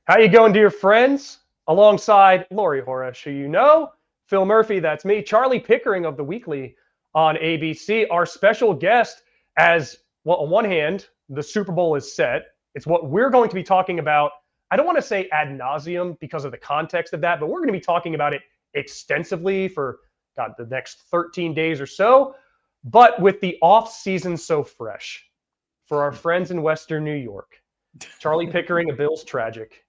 How you going, dear friends? Alongside Laurie Horesh, who you know, Phil Murphy, that's me, Charlie Pickering of the Weekly on ABC, our special guest. As well, on one hand, the Super Bowl is set. It's what we're going to be talking about. I don't want to say ad nauseum because of the context of that, but we're going to be talking about it extensively for the next 13 days or so. But with the off season so fresh, for our friends in Western New York, Charlie Pickering, a Bills tragic.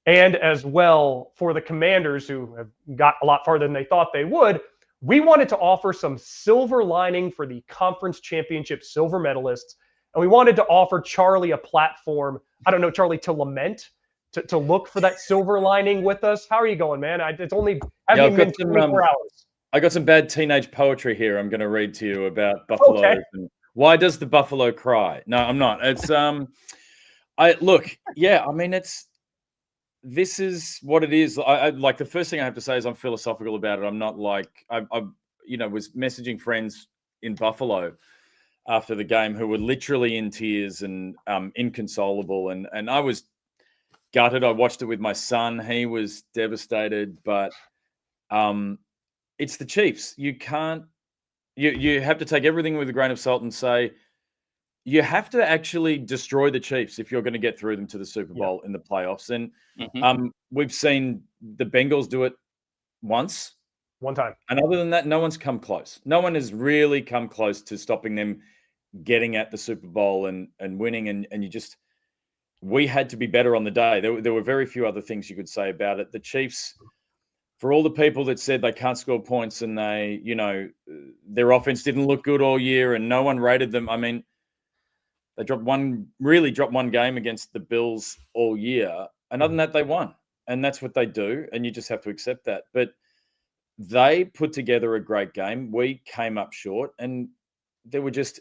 And as well, for the Commanders, who have got a lot farther than they thought they would, we wanted to offer some silver lining for the conference championship silver medalists. And we wanted to offer Charlie a platform, I don't know, Charlie, to lament, to look for that silver lining with us. How are you going, man? It's only hasn't been 24 hours. I got some bad teenage poetry here I'm going to read to you about buffaloes. Okay. And why does the buffalo cry? No, I'm not. It's this is what it is. I like the first thing I have to say is I'm philosophical about it. I'm not like I was messaging friends in Buffalo after the game who were literally in tears and inconsolable, and I was gutted. I watched it with my son. He was devastated, but it's the Chiefs. You can't. You have to take everything with a grain of salt and say, you have to actually destroy the Chiefs if you're going to get through them to the Super Bowl in the playoffs. And we've seen the Bengals do it one time. And other than that, no one's come close. No one has really come close to stopping them getting at the Super Bowl and winning. And we had to be better on the day. There were very few other things you could say about it. The Chiefs, for all the people that said they can't score points and their offense didn't look good all year and no one rated them. I mean, they dropped one game against the Bills all year. And other than that, they won. And that's what they do. And you just have to accept that. But they put together a great game. We came up short. And there were just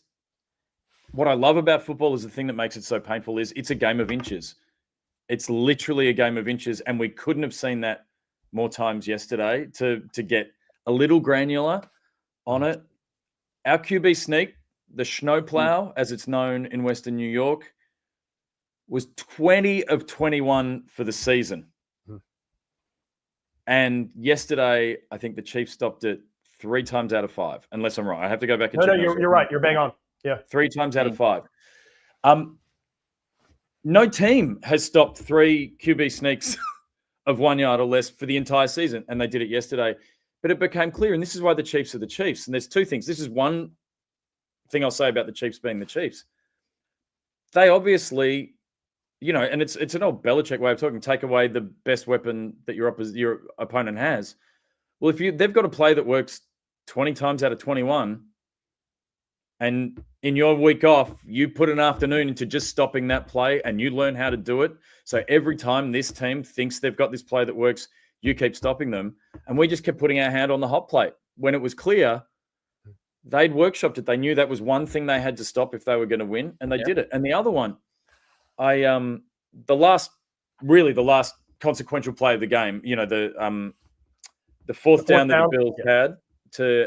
– what I love about football is the thing that makes it so painful is it's a game of inches. It's literally a game of inches. And we couldn't have seen that more times yesterday to get a little granular on it. Our QB sneak, the snowplow, as it's known in Western New York, was 20 of 21 for the season. And yesterday, I think the Chiefs stopped it 3 times out of 5, unless I'm wrong. I have to go back and check. No, you're right. You're bang on. Yeah. 3 times out of 5. No team has stopped 3 QB sneaks of 1 yard or less for the entire season, and they did it yesterday. But it became clear, and this is why the Chiefs are the Chiefs. And there's 2 things. This is one thing I'll say about the Chiefs being the Chiefs. They obviously, and it's an old Belichick way of talking, take away the best weapon that your opponent has. Well, they've got a play that works 20 times out of 21, and in your week off, you put an afternoon into just stopping that play and you learn how to do it. So every time this team thinks they've got this play that works, you keep stopping them. And we just kept putting our hand on the hot plate. When it was clear, they'd workshopped it. They knew that was one thing they had to stop if they were going to win, and they did it. And the other one, the last consequential play of the game, the fourth down that the Bills had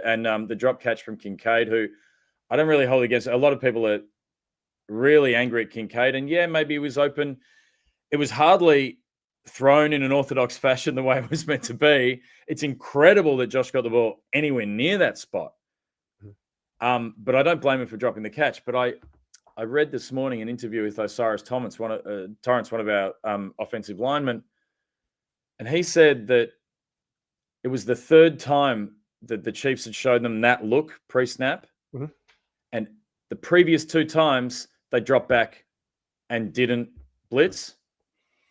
and the drop catch from Kincaid, who I don't really hold against. A lot of people are really angry at Kincaid, and maybe he was open. It was hardly thrown in an orthodox fashion the way it was meant to be. It's incredible that Josh got the ball anywhere near that spot. But I don't blame him for dropping the catch. But I read this morning an interview with Torrance, one of our offensive linemen, and he said that it was the 3rd time that the Chiefs had shown them that look pre-snap, and the previous 2 times they dropped back and didn't blitz,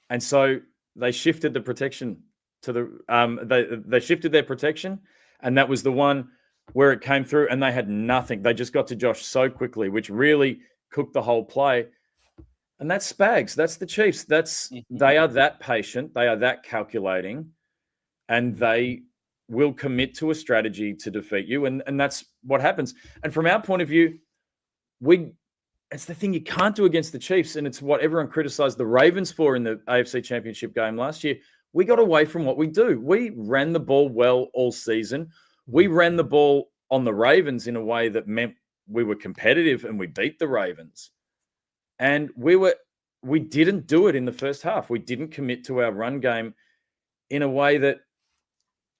and so they shifted the protection to the they shifted their protection, and that was the one where it came through and they had nothing. They just got to Josh so quickly, which really cooked the whole play. And that's Spags. That's the Chiefs. They are that patient. They are that calculating, and they will commit to a strategy to defeat you. And that's what happens. And from our point of view, it's the thing you can't do against the Chiefs. And it's what everyone criticized the Ravens for in the AFC Championship game last year. We got away from what we do. We ran the ball well all season. We ran the ball on the Ravens in a way that meant we were competitive and we beat the Ravens. And we were we didn't do it in the first half. We didn't commit to our run game in a way that,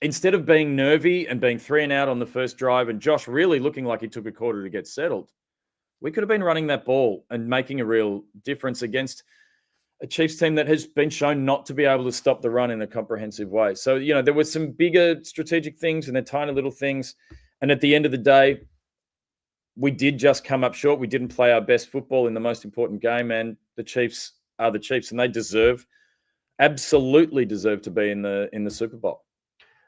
instead of being nervy and being 3 and out on the first drive and Josh really looking like he took a quarter to get settled, we could have been running that ball and making a real difference against a Chiefs team that has been shown not to be able to stop the run in a comprehensive way. So, there were some bigger strategic things and then tiny little things. And at the end of the day, we did just come up short. We didn't play our best football in the most important game, and the Chiefs are the Chiefs, and they absolutely deserve to be in the Super Bowl.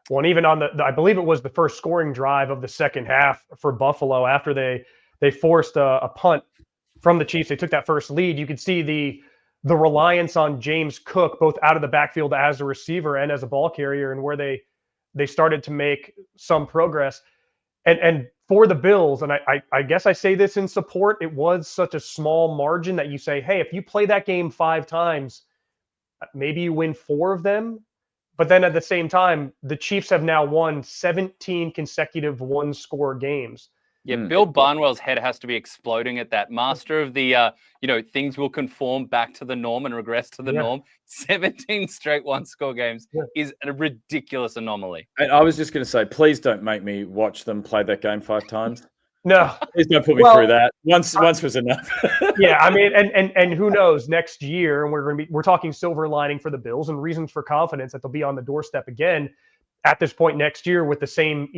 Well, and even on I believe it was the first scoring drive of the second half for Buffalo, after they forced a punt from the Chiefs. They took that first lead. You could see the reliance on James Cook, both out of the backfield as a receiver and as a ball carrier, and where they started to make some progress. And for the Bills, and I guess I say this in support, it was such a small margin that you say, hey, if you play that game 5 times, maybe you win 4 of them. But then at the same time, the Chiefs have now won 17 consecutive one-score games. Yeah, Bill Barnwell's head has to be exploding at that. Master of the, things will conform back to the norm and regress to the norm. 17 straight one-score games is a ridiculous anomaly. And I was just going to say, please don't make me watch them play that game 5 times. No, please don't put me through that. Once was enough. Yeah, I mean, and who knows, next year, and we're talking silver lining for the Bills and reasons for confidence that they'll be on the doorstep again at this point next year with the same,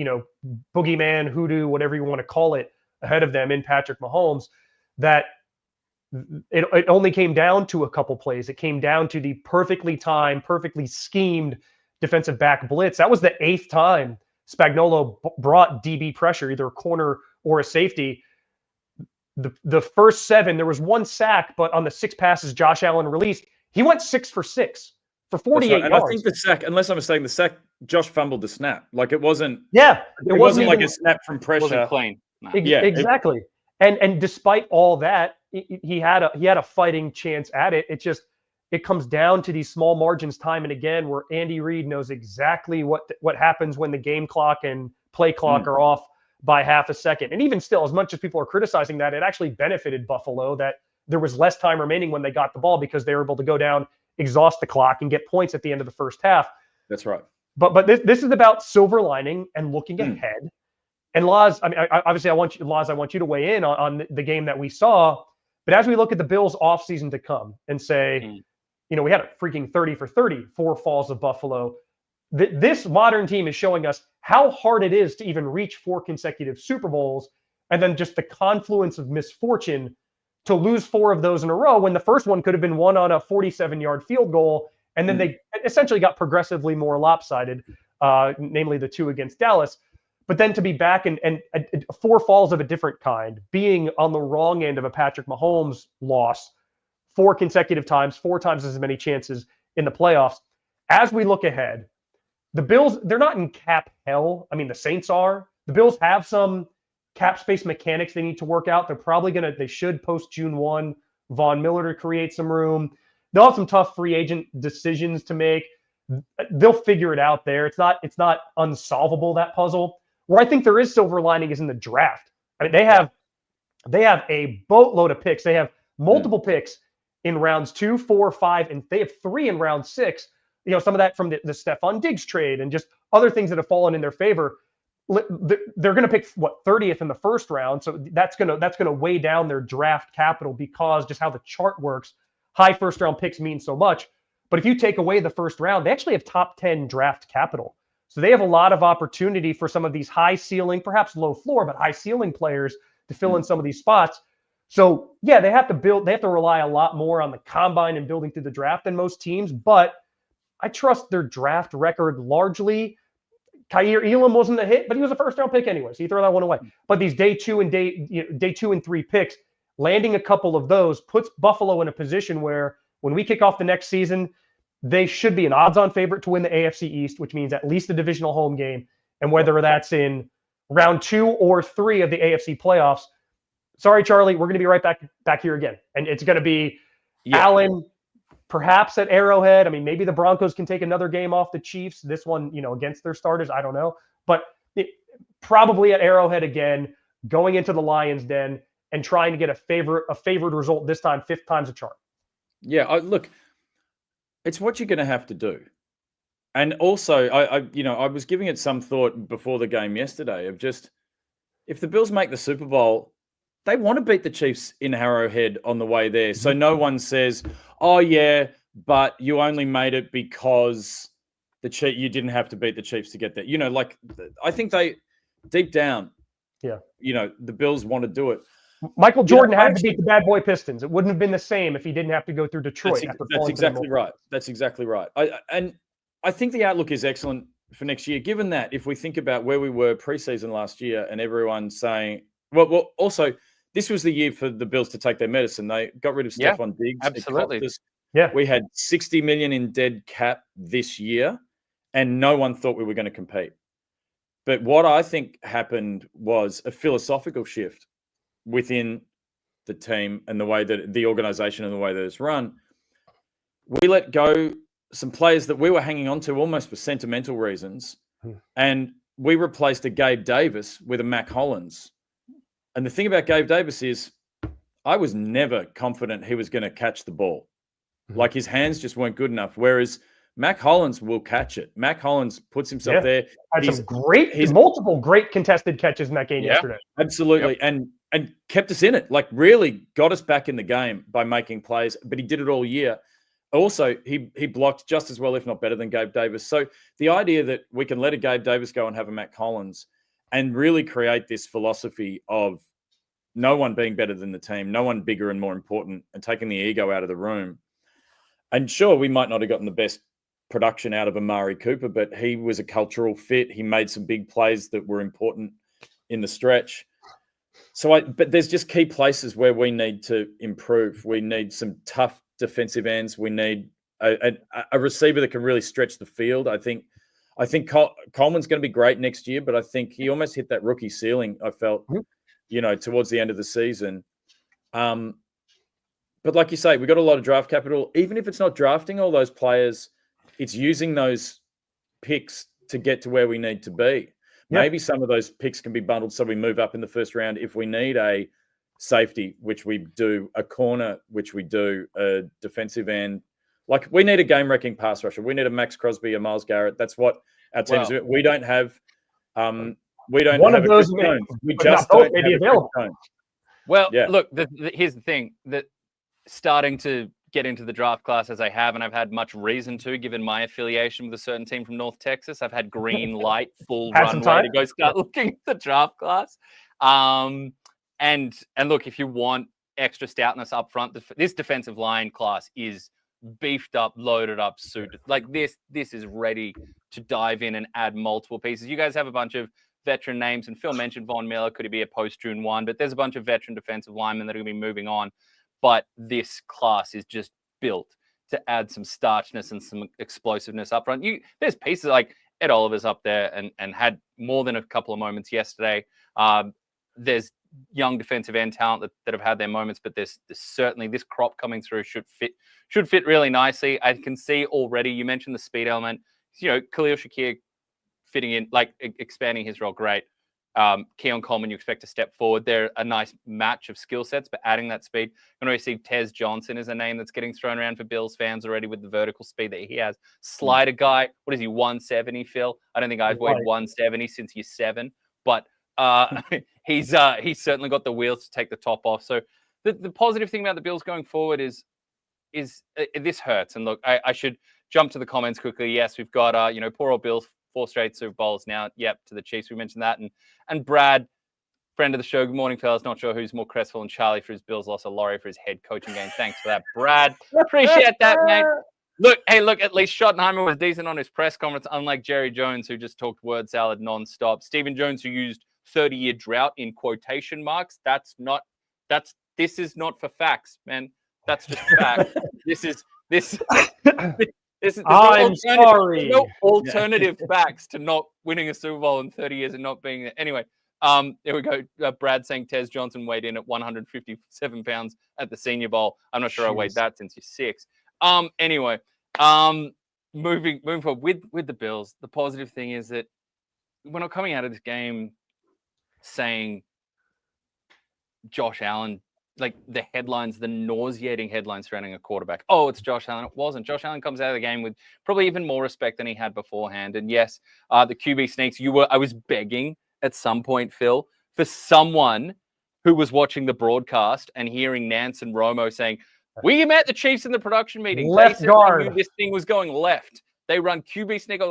boogeyman, hoodoo, whatever you want to call it, ahead of them in Patrick Mahomes, that it only came down to a couple plays. It came down to the perfectly timed, perfectly schemed defensive back blitz. That was the 8th time Spagnuolo brought DB pressure, either a corner or a safety. The first 7, there was 1 sack, but on the 6 passes Josh Allen released, he went 6 for 6 for 48 yards. And I think the sack, unless I'm mistaken, the sack, Josh fumbled the snap. Like it wasn't. Yeah, it wasn't like a snap from pressure. It wasn't clean. No. Exactly. And despite all that, he had a fighting chance at it. It comes down to these small margins time and again, where Andy Reid knows exactly what happens when the game clock and play clock are off by half a second. And even still, as much as people are criticizing that, it actually benefited Buffalo that there was less time remaining when they got the ball, because they were able to go down, exhaust the clock, and get points at the end of the first half. That's right. But this is about silver lining and looking ahead. And Laz, I mean, obviously, I want you to weigh in on the game that we saw. But as we look at the Bills' offseason to come and say, we had a freaking 30 for 30, 4 falls of Buffalo. This modern team is showing us how hard it is to even reach 4 consecutive Super Bowls, and then just the confluence of misfortune to lose 4 of those in a row, when the first one could have been won on a 47-yard field goal, and then they essentially got progressively more lopsided, namely the 2 against Dallas. But then to be back and 4 falls of a different kind, being on the wrong end of a Patrick Mahomes loss 4 consecutive times, 4 times as many chances in the playoffs. As we look ahead, the Bills, they're not in cap hell. I mean, the Saints are. The Bills have some cap space mechanics they need to work out. They should post June 1, Von Miller to create some room. They'll have some tough free agent decisions to make. They'll figure it out there. It's not unsolvable, that puzzle. Where I think there is silver lining is in the draft. I mean, they have a boatload of picks. They have multiple picks in rounds 2, 4, 5, and they have 3 in round 6. Some of that from the Stephon Diggs trade and just other things that have fallen in their favor. They're going to pick 30th in the first round, so that's going to weigh down their draft capital, because just how the chart works, high first round picks mean so much. But if you take away the first round, they actually have top 10 draft capital. So they have a lot of opportunity for some of these high ceiling, perhaps low floor, but high ceiling players to fill in some of these spots. So yeah, they have to rely a lot more on the combine and building through the draft than most teams, but I trust their draft record largely. Kaiir Elam wasn't a hit, but he was a first round pick anyway, so you throw that one away. But these day 2 and 3 picks, landing a couple of those puts Buffalo in a position where when we kick off the next season, they should be an odds-on favorite to win the AFC East, which means at least a divisional home game. And whether that's in round 2 or 3 of the AFC playoffs, sorry, Charlie, we're going to be right back here again. And it's going to be Allen, perhaps at Arrowhead. I mean, maybe the Broncos can take another game off the Chiefs. This one, against their starters, I don't know. But probably at Arrowhead again, going into the Lions' den and trying to get a favored result this time, 5th time's a charm. Yeah, look, it's what you're going to have to do. And also, I was giving it some thought before the game yesterday of just, if the Bills make the Super Bowl, they want to beat the Chiefs in Arrowhead on the way there. So no one says, oh, yeah, but you only made it because you didn't have to beat the Chiefs to get there. I think they, deep down, the Bills want to do it. Michael Jordan had to beat the bad boy Pistons. It wouldn't have been the same if he didn't have to go through Detroit. That's exactly right. That's exactly right. I think the outlook is excellent for next year, given that if we think about where we were preseason last year and everyone saying, well, also, this was the year for the Bills to take their medicine. They got rid of Stephon Diggs. Absolutely. We had $60 million in dead cap this year, and no one thought we were going to compete. But what I think happened was a philosophical shift within the team and the way that the organization and the way that it's run. We let go some players that we were hanging on to almost for sentimental reasons, and we replaced a Gabe Davis with a Mac Hollins. And the thing about Gabe Davis is I was never confident he was going to catch the ball. Like, his hands just weren't good enough. Whereas Mac Hollins will catch it. Mac Hollins puts himself there. Had some multiple great contested catches in that game yesterday. Absolutely. Yep. And kept us in it, like really got us back in the game by making plays, but he did it all year. Also, he blocked just as well, if not better, than Gabe Davis. So the idea that we can let a Gabe Davis go and have a Mac Hollins and really create this philosophy of no one being better than the team, no one bigger and more important, and taking the ego out of the room. And sure, we might not have gotten the best production out of Amari Cooper, but he was a cultural fit. He made some big plays that were important in the stretch. But there's just key places where we need to improve. We need some tough defensive ends. We need a receiver that can really stretch the field. I think Coleman's going to be great next year, but I think he almost hit that rookie ceiling, I felt, towards the end of the season. But like you say, we got a lot of draft capital. Even if it's not drafting all those players, it's using those picks to get to where we need to be. Yeah. Maybe some of those picks can be bundled so we move up in the first round if we need a safety, which we do, a corner, which we do, a defensive end. Like, we need a game-wrecking pass rusher. We need a Max Crosby, a Myles Garrett. That's what our team is. We don't have one of those. We just don't have available. Well, look, here's the thing, that starting to get into the draft class as I have, and I've had much reason to, given my affiliation with a certain team from North Texas. I've had green light, full runway to go start looking at the draft class. And look, if you want extra stoutness up front, this defensive line class is beefed up, loaded up, suited. Like, this is ready to dive in and add multiple pieces. You guys have a bunch of veteran names, and Phil mentioned Von Miller. Could he be a post-June 1? But there's a bunch of veteran defensive linemen that are going to be moving on. But this class is just built to add some starchness and some explosiveness up front. There's pieces like Ed Oliver's up there and had more than a couple of moments yesterday. There's young defensive end talent that have had their moments, but there's certainly this crop coming through should fit really nicely. I can see already, you mentioned the speed element, Khalil Shakir fitting in, like expanding his role, great. Keon Coleman, you expect to step forward. They're a nice match of skill sets, but adding that speed. You know, see Tez Johnson is a name that's getting thrown around for Bills fans already with the vertical speed that he has. Slider guy, what is he, 170, Phil? I don't think I've weighed 170 since year 7, but he's certainly got the wheels to take the top off. So the positive thing about the Bills going forward is this hurts. And look, I should jump to the comments quickly. Yes, we've got poor old Bills, 4 straight Super Bowls now. Yep, to the Chiefs. We mentioned that. And Brad, friend of the show. Good morning, fellas. Not sure who's more crestfallen, Charlie for his Bills loss or Laurie for his head coaching game. Thanks for that, Brad. Appreciate that, mate. Look, at least Schottenheimer was decent on his press conference, unlike Jerry Jones, who just talked word salad nonstop. Stephen Jones, who used 30-year drought in quotation marks. This is not for facts, man. That's just fact. I'm sorry. No alternative facts to not winning a Super Bowl in 30 years and not being there. Anyway, there we go. Brad saying Tez Johnson weighed in at 157 pounds at the Senior Bowl. I'm not sure I weighed that since you're 6. Anyway, moving forward with the Bills, the positive thing is that we're not coming out of this game saying Josh Allen like the headlines, the nauseating headlines surrounding a quarterback. Oh, it's Josh Allen. It wasn't. Josh Allen comes out of the game with probably even more respect than he had beforehand. And yes, the QB sneaks. I was begging at some point, Phil, for someone who was watching the broadcast and hearing Nance and Romo saying, "We met the Chiefs in the production meeting. Left they guard. knew this thing was going left. They run QB sneak."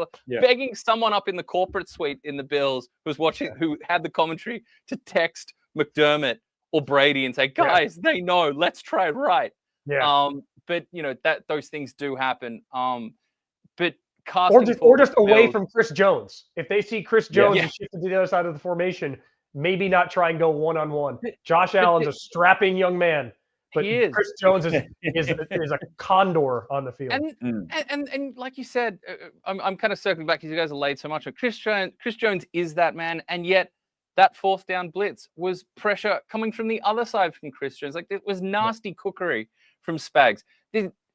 Begging someone up in the corporate suite in the Bills who had the commentary to text McDermott or Brady and say, "Guys, they know. Let's try it right." Yeah. But that those things do happen. But casting or just away Bills, from Chris Jones. If they see Chris Jones is shifted to the other side of the formation, maybe not try and go one-on-one. Josh Allen's a strapping young man, but Chris Jones is a condor on the field. And like you said, I'm kind of circling back because you guys are laid so much. Chris Jones is that man, and yet that fourth down blitz was pressure coming from the other side from Chris Jones. Like, it was nasty cookery from Spags.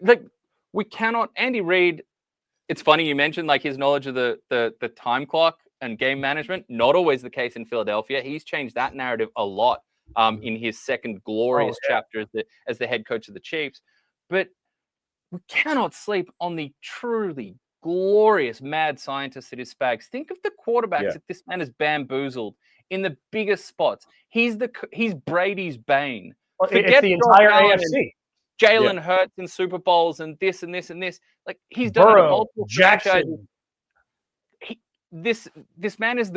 Like, we cannot. Andy Reid. It's funny you mentioned like his knowledge of the time clock and game management. Not always the case in Philadelphia. He's changed that narrative a lot in his second glorious chapter as the head coach of the Chiefs. But we cannot sleep on the truly glorious mad scientist that is Spags. Think of the quarterbacks that this man has bamboozled in the biggest spots. He's Brady's bane. It's the entire AFC. Jalen Hurts in Super Bowls and this and this and this. Like, he's done Burrow, multiple Jackson. This man is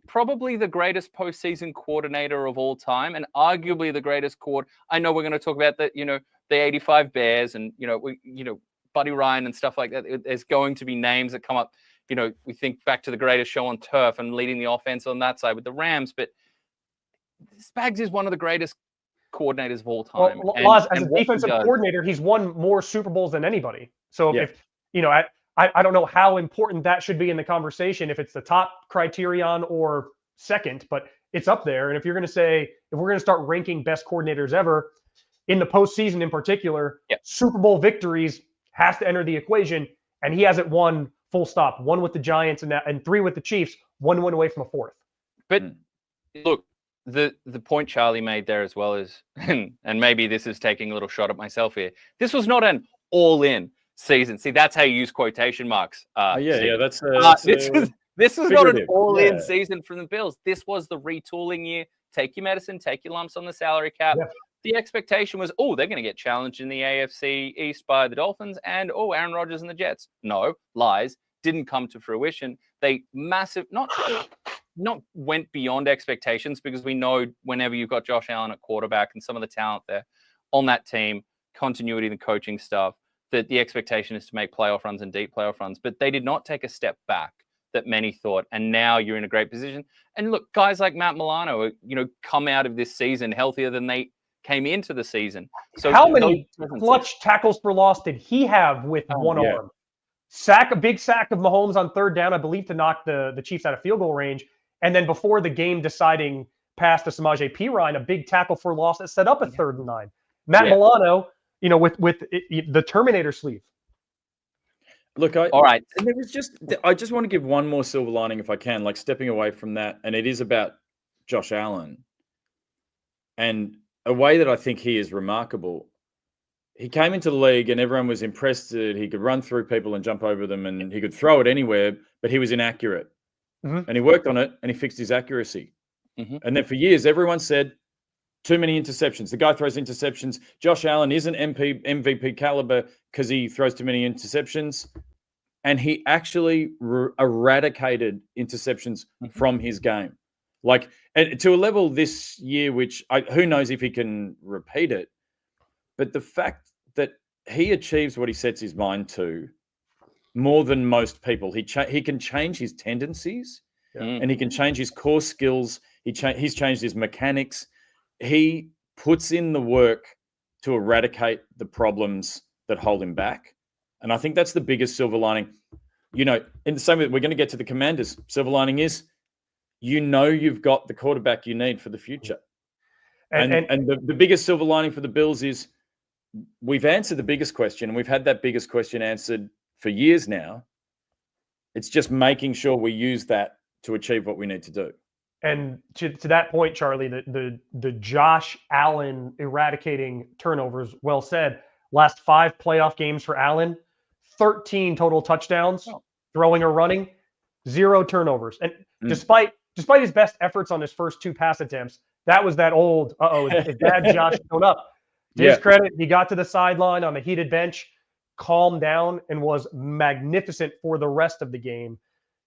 probably the greatest postseason coordinator of all time, and arguably the greatest I know we're going to talk about the 85 Bears and Buddy Ryan and stuff like that. There's going to be names that come up. We think back to the greatest show on turf and leading the offense on that side with the Rams, but Spags is one of the greatest coordinators of all time. Well, Laz, as a defensive coordinator, he's won more Super Bowls than anybody. So if I don't know how important that should be in the conversation, if it's the top criterion or second, but it's up there. And if we're going to start ranking best coordinators ever in the postseason in particular, Super Bowl victories has to enter the equation. And he hasn't won full stop. One with the Giants and three with the Chiefs, one win away from a fourth. But look, the point Charlie made there as well is, and maybe this is taking a little shot at myself here, this was not an all-in season. See, that's how you use quotation marks. This was not an all-in season from the Bills. This was the retooling year. Take your medicine, take your lumps on the salary cap. Yeah. The expectation was, they're going to get challenged in the AFC East by the Dolphins and, Aaron Rodgers and the Jets. No, lies. Didn't come to fruition. They not went beyond expectations, because we know whenever you've got Josh Allen at quarterback and some of the talent there on that team, continuity, the coaching stuff, that the expectation is to make playoff runs and deep playoff runs. But they did not take a step back that many thought. And now you're in a great position. And look, guys like Matt Milano, come out of this season healthier than they came into the season. So how many clutch tackles for loss did he have with one arm? A big sack of Mahomes on third down, I believe, to knock the Chiefs out of field goal range. And then before the game deciding pass to Samaje Perine, a big tackle for loss that set up a 3rd and 9. Matt Milano, with the Terminator sleeve. Look, all right. And I just want to give one more silver lining if I can, like stepping away from that. And it is about Josh Allen. And a way that I think he is remarkable. He came into the league and everyone was impressed that he could run through people and jump over them and he could throw it anywhere, but he was inaccurate. And he worked on it and he fixed his accuracy. And then for years, everyone said, too many interceptions. The guy throws interceptions. Josh Allen isn't MVP caliber because he throws too many interceptions. And he actually eradicated interceptions from his game. Like, and to a level this year, which who knows if he can repeat it. But the fact that he achieves what he sets his mind to more than most people, he can change his tendencies and he can change his core skills. He's changed his mechanics. He puts in the work to eradicate the problems that hold him back. And I think that's the biggest silver lining. In the same way, we're going to get to the Commanders. Silver lining is, you've got the quarterback you need for the future. And the biggest silver lining for the Bills is we've answered the biggest question, and we've had that biggest question answered for years now. It's just making sure we use that to achieve what we need to do. And to that point, Charlie, the Josh Allen eradicating turnovers, well said. Last 5 playoff games for Allen, 13 total touchdowns, throwing or running, 0 turnovers. And despite his best efforts on his first 2 pass attempts, that was that old, is bad Josh showing up. To his credit, he got to the sideline on the heated bench, calmed down, and was magnificent for the rest of the game.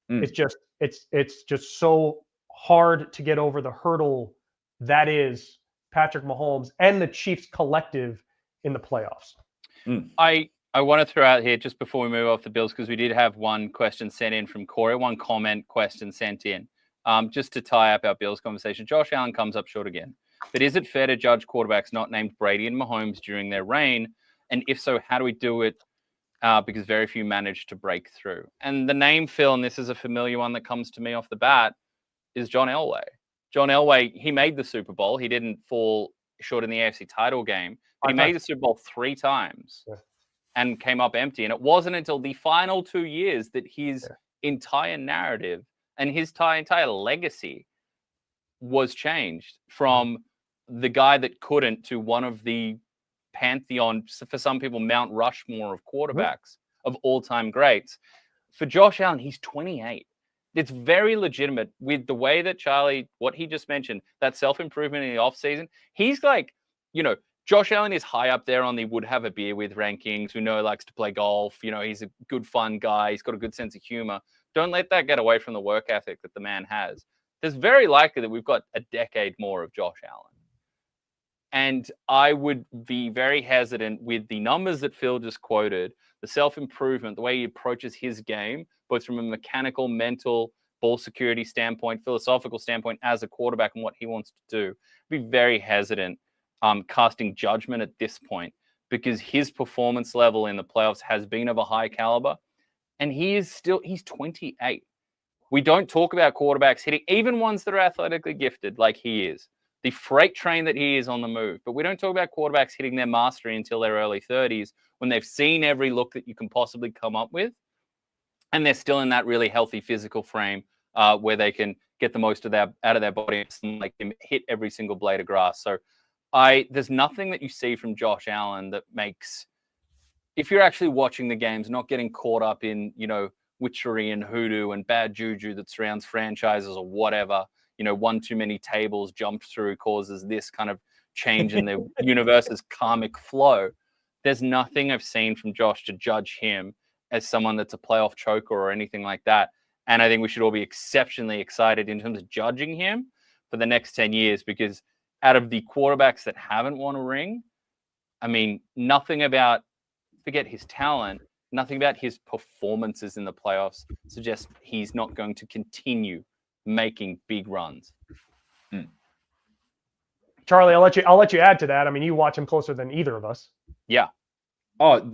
It's just so hard to get over the hurdle that is Patrick Mahomes and the Chiefs collective in the playoffs. I want to throw out here just before we move off the Bills, because we did have one question sent in from Corey, one comment question sent in, just to tie up our Bills conversation. Josh Allen comes up short again. But is it fair to judge quarterbacks not named Brady and Mahomes during their reign? And if so, how do we do it? Because very few managed to break through. And the name, Phil, and this is a familiar one that comes to me off the bat, is John Elway. John Elway, he made the Super Bowl. He didn't fall short in the AFC title game, but he made the Super Bowl 3 times and came up empty. And it wasn't until the final 2 years that his entire narrative and his entire legacy was changed from the guy that couldn't to one of the pantheon, for some people, Mount Rushmore of quarterbacks of all-time greats. For Josh Allen, he's 28. It's very legitimate with the way that Charlie, what he just mentioned, that self-improvement in the offseason. He's like, Josh Allen is high up there on the would have a beer with rankings. We know he likes to play golf. He's a good, fun guy. He's got a good sense of humor. Don't let that get away from the work ethic that the man has. There's very likely that we've got a decade more of Josh Allen. And I would be very hesitant with the numbers that Phil just quoted, the self-improvement, the way he approaches his game, both from a mechanical, mental, ball security standpoint, philosophical standpoint as a quarterback and what he wants to do. I'd be very hesitant casting judgment at this point, because his performance level in the playoffs has been of a high caliber. And he's 28. We don't talk about quarterbacks hitting, even ones that are athletically gifted like he is. The freight train that he is on the move. But we don't talk about quarterbacks hitting their mastery until their early 30s, when they've seen every look that you can possibly come up with. And they're still in that really healthy physical frame where they can get the most out of their body and like hit every single blade of grass. So there's nothing that you see from Josh Allen that makes, if you're actually watching the games, not getting caught up in, witchery and hoodoo and bad juju that surrounds franchises or whatever, one too many tables jumped through causes this kind of change in the universe's karmic flow. There's nothing I've seen from Josh to judge him as someone that's a playoff choker or anything like that. And I think we should all be exceptionally excited in terms of judging him for the next 10 years, because out of the quarterbacks that haven't won a ring, I mean, nothing about, forget his talent, nothing about his performances in the playoffs suggests he's not going to continue making big runs. Charlie, I'll let you add to that. I mean, you watch him closer than either of us. Yeah. Oh,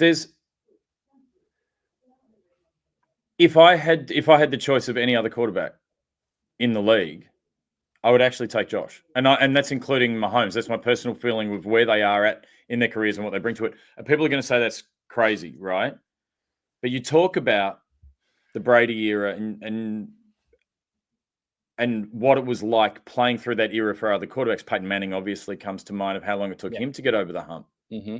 if I had the choice of any other quarterback in the league, I would actually take Josh. And that's including Mahomes. That's my personal feeling with where they are at in their careers and what they bring to it. And people are going to say that's crazy, right? But you talk about the Brady era and what it was like playing through that era for other quarterbacks. Peyton Manning obviously comes to mind of how long it took him to get over the hump. Mm-hmm.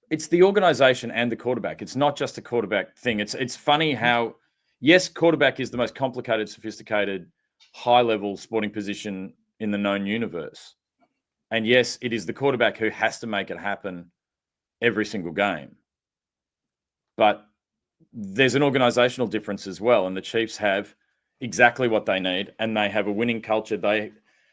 It's the organization and the quarterback. It's not just a quarterback thing. It's funny how, yes, quarterback is the most complicated, sophisticated, high-level sporting position in the known universe. And yes, it is the quarterback who has to make it happen every single game. But there's an organizational difference as well. And the Chiefs have exactly what they need, and they have a winning culture. They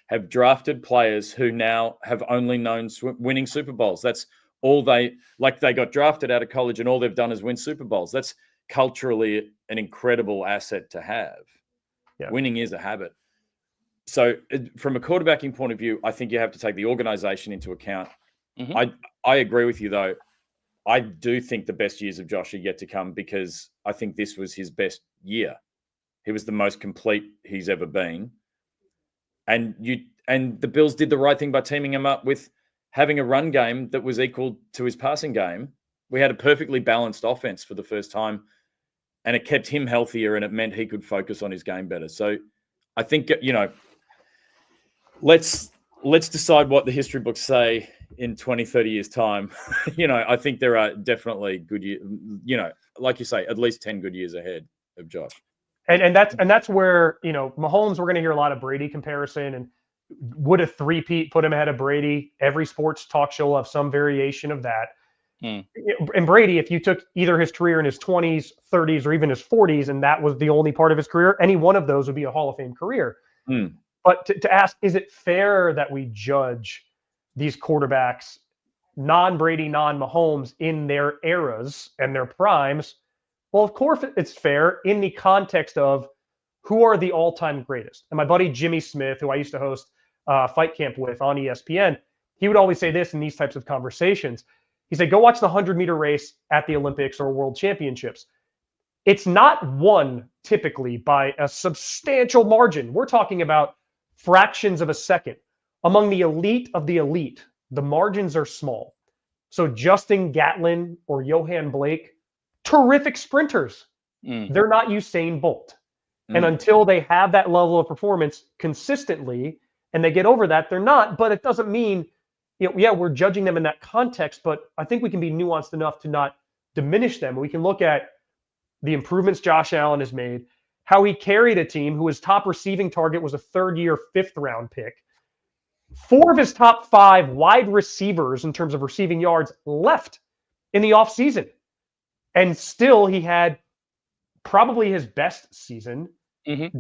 have drafted players who now have only known winning Super Bowls. That's all they got drafted out of college and all they've done is win Super Bowls. That's culturally an incredible asset to have. Yeah. Winning is a habit. So from a quarterbacking point of view, I think you have to take the organization into account. Mm-hmm. I agree with you, though. I do think the best years of Josh are yet to come, because I think this was his best year. He was the most complete he's ever been. And the Bills did the right thing by teaming him up with having a run game that was equal to his passing game. We had a perfectly balanced offense for the first time, and it kept him healthier, and it meant he could focus on his game better. So I think, let's decide what the history books say in 20, 30 years' time. I think there are definitely good years, like you say, at least 10 good years ahead of Josh. And that's where, Mahomes, we're going to hear a lot of Brady comparison, and would a three-peat put him ahead of Brady? Every sports talk show will have some variation of that. And Brady, if you took either his career in his 20s, 30s, or even his 40s, and that was the only part of his career, any one of those would be a Hall of Fame career. But to ask, is it fair that we judge these quarterbacks, non-Brady, non-Mahomes, in their eras and their primes? Well, of course it's fair in the context of who are the all-time greatest. And my buddy Jimmy Smith, who I used to host Fight Camp with on ESPN, he would always say this in these types of conversations. He said, go watch the 100-meter race at the Olympics or World Championships. It's not won typically by a substantial margin. We're talking about fractions of a second. Among the elite of the elite, the margins are small. So Justin Gatlin or Johan Blake, terrific sprinters. They're not Usain Bolt. And until they have that level of performance consistently and they get over that, they're not. But it doesn't mean, we're judging them in that context, but I think we can be nuanced enough to not diminish them. We can look at the improvements Josh Allen has made, how he carried a team whose top receiving target was a third-year, fifth-round pick. 4 of his top 5 wide receivers in terms of receiving yards left in the offseason. And still he had probably his best season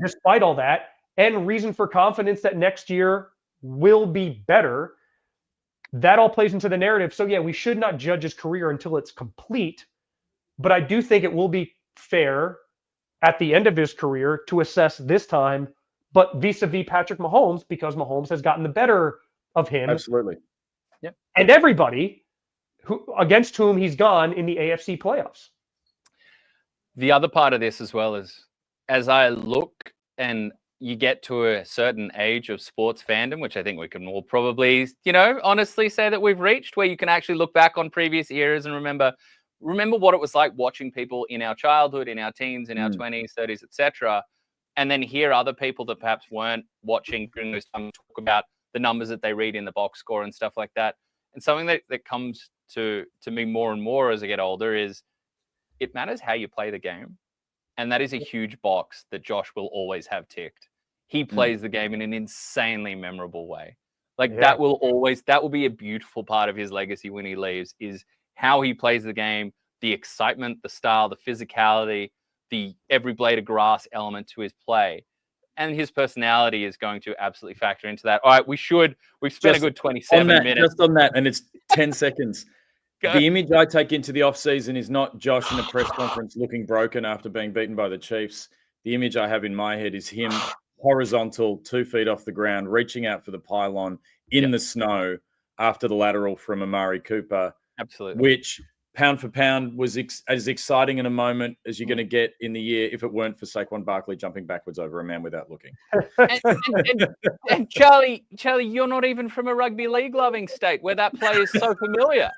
despite all that, and reason for confidence that next year will be better. That all plays into the narrative. So, we should not judge his career until it's complete. But I do think it will be fair at the end of his career to assess this time, but vis-a-vis Patrick Mahomes, because Mahomes has gotten the better of him. Absolutely. Yeah. And everybody against whom he's gone in the AFC playoffs. The other part of this as well is, as I look and you get to a certain age of sports fandom, which I think we can all probably, honestly say that we've reached, where you can actually look back on previous eras and remember what it was like watching people in our childhood, in our teens, in our 20s, 30s, etc., and then hear other people that perhaps weren't watching during those times talk about the numbers that they read in the box score and stuff like that. And something that comes to me more and more as I get older is it matters how you play the game. And that is a huge box that Josh will always have ticked. He plays the game in an insanely memorable way. That will be a beautiful part of his legacy when he leaves, is how he plays the game, the excitement, the style, the physicality, the every blade of grass element to his play. And his personality is going to absolutely factor into that. All right, we've spent a good 27 minutes. Just on that, and it's 10 seconds. The image I take into the offseason is not Josh in a press conference looking broken after being beaten by the Chiefs. The image I have in my head is him horizontal, 2 feet off the ground, reaching out for the pylon in the snow after the lateral from Amari Cooper. Absolutely. Which, pound for pound, was as exciting in a moment as you're going to get in the year if it weren't for Saquon Barkley jumping backwards over a man without looking. And Charlie, you're not even from a rugby league loving state where that play is so familiar.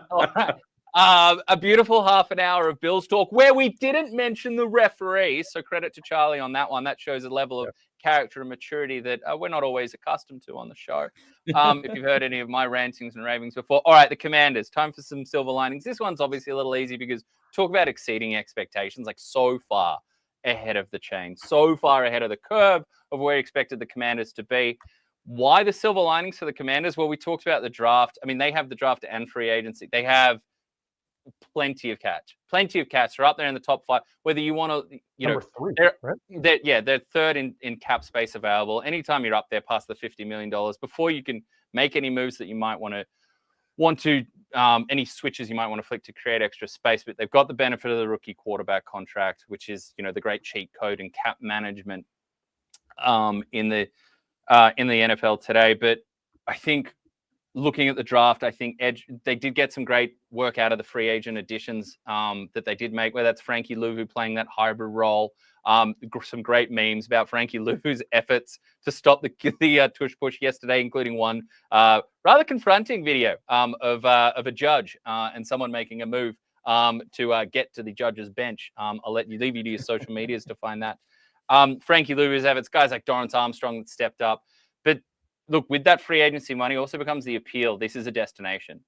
All right. A beautiful half an hour of Bills talk where we didn't mention the referee. So credit to Charlie on that one. That shows a level of character and maturity that we're not always accustomed to on the show. If you've heard any of my rantings and ravings before. All right, the Commanders. Time for some silver linings. This one's obviously a little easy because talk about exceeding expectations, so far ahead of the chain, so far ahead of the curve of where we expected the Commanders to be. Why the silver linings for the Commanders? Well, we talked about the draft. I mean, they have the draft and free agency. They have plenty of cats. Are up there in the top 5. Whether you want to, Number 3, they're third in cap space available. Anytime you're up there past the $50 million, before you can make any moves that you might want to any switches you might want to flick to create extra space, but they've got the benefit of the rookie quarterback contract, which is the great cheat code in cap management in the NFL today. But I think, looking at the draft, I think they did get some great work out of the free agent additions that they did make, whether that's Frankie Louvu playing that hybrid role. Some great memes about Frankie Louvu's efforts to stop the tush push yesterday, including one rather confronting video of a judge and someone making a move to get to the judge's bench. I'll leave you to your social medias to find that. Frankie Louis-Evans, guys like Dorrance Armstrong that stepped up. But look, with that free agency money also becomes the appeal. This is a destination.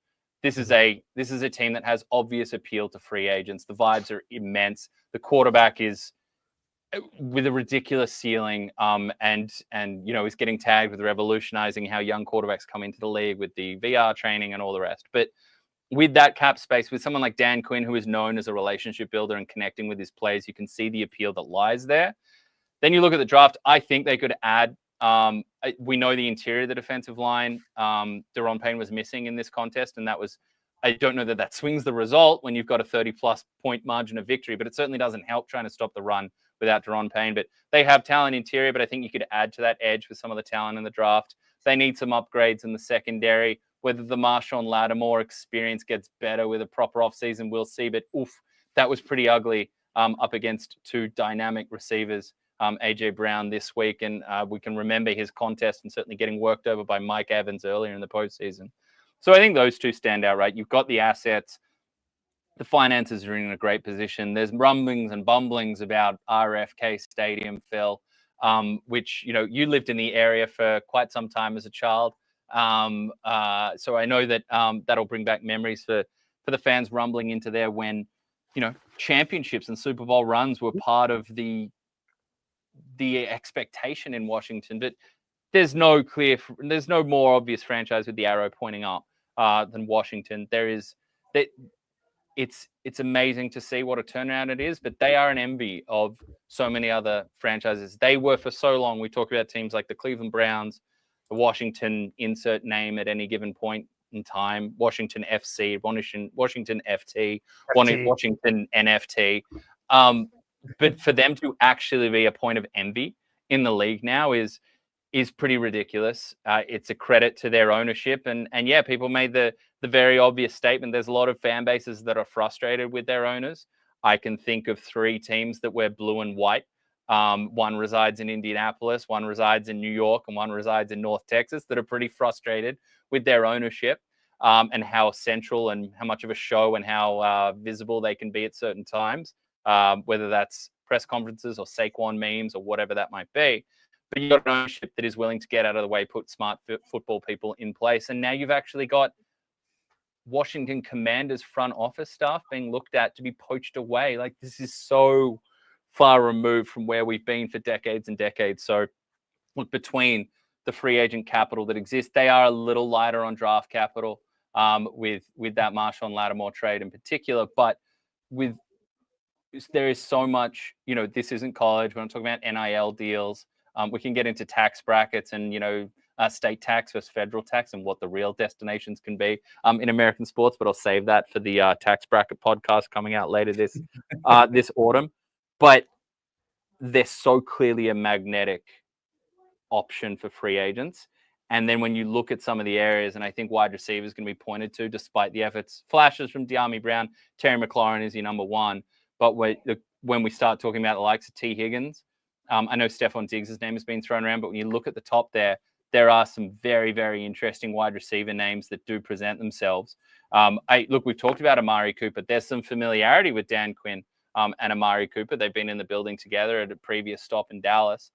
This is a team that has obvious appeal to free agents. The vibes are immense. The quarterback is with a ridiculous ceiling, and is getting tagged with revolutionizing how young quarterbacks come into the league with the VR training and all the rest. But with that cap space, with someone like Dan Quinn, who is known as a relationship builder and connecting with his players, you can see the appeal that lies there. Then you look at the draft. I think they could add. We know the interior of the defensive line. Deron Payne was missing in this contest, and I don't know that swings the result when you've got a 30-plus point margin of victory, but it certainly doesn't help trying to stop the run without Deron Payne. But they have talent interior, but I think you could add to that edge with some of the talent in the draft. They need some upgrades in the secondary. Whether the Marshawn Lattimore experience gets better with a proper offseason, we'll see. But that was pretty ugly up against two dynamic receivers, A.J. Brown this week. And we can remember his contest and certainly getting worked over by Mike Evans earlier in the postseason. So I think those two stand out, right? You've got the assets. The finances are in a great position. There's rumblings and bumblings about RFK Stadium, Phil, which, you lived in the area for quite some time as a child. So I know that that'll bring back memories for the fans rumbling into there when, championships and Super Bowl runs were part of the expectation in Washington. But there's no more obvious franchise with the arrow pointing up than Washington. It's amazing to see what a turnaround it is, but they are an envy of so many other franchises. They were for so long. We talk about teams like the Cleveland Browns, the Washington insert name at any given point in time, Washington FC, Washington FT, Washington NFT. But for them to actually be a point of envy in the league now is pretty ridiculous. It's a credit to their ownership. And yeah, people made the very obvious statement. There's a lot of fan bases that are frustrated with their owners. I can think of 3 teams that wear blue and white. One resides in Indianapolis, one resides in New York, and one resides in North Texas that are pretty frustrated with their ownership and how central and how much of a show and how visible they can be at certain times, whether that's press conferences or Saquon memes or whatever that might be. But you've got an ownership that is willing to get out of the way, put smart football people in place. And now you've actually got Washington Commanders front office staff being looked at to be poached away. Like, this is so far removed from where we've been for decades and decades. So look, between the free agent capital that exists, they are a little lighter on draft capital with that Marshawn Lattimore trade in particular. But there is so much, this isn't college. When I'm talking about NIL deals, we can get into tax brackets and, state tax versus federal tax and what the real destinations can be in American sports. But I'll save that for the tax bracket podcast coming out later this autumn. But they're so clearly a magnetic option for free agents. And then when you look at some of the areas, and I think wide receiver is going to be pointed to, despite the efforts, flashes from De'Ami Brown, Terry McLaurin is your number one. But when we start talking about the likes of T. Higgins, I know Stephon Diggs' name has been thrown around, but when you look at the top there are some very, very interesting wide receiver names that do present themselves. We've talked about Amari Cooper. There's some familiarity with Dan Quinn and Amari Cooper. They've been in the building together at a previous stop in Dallas.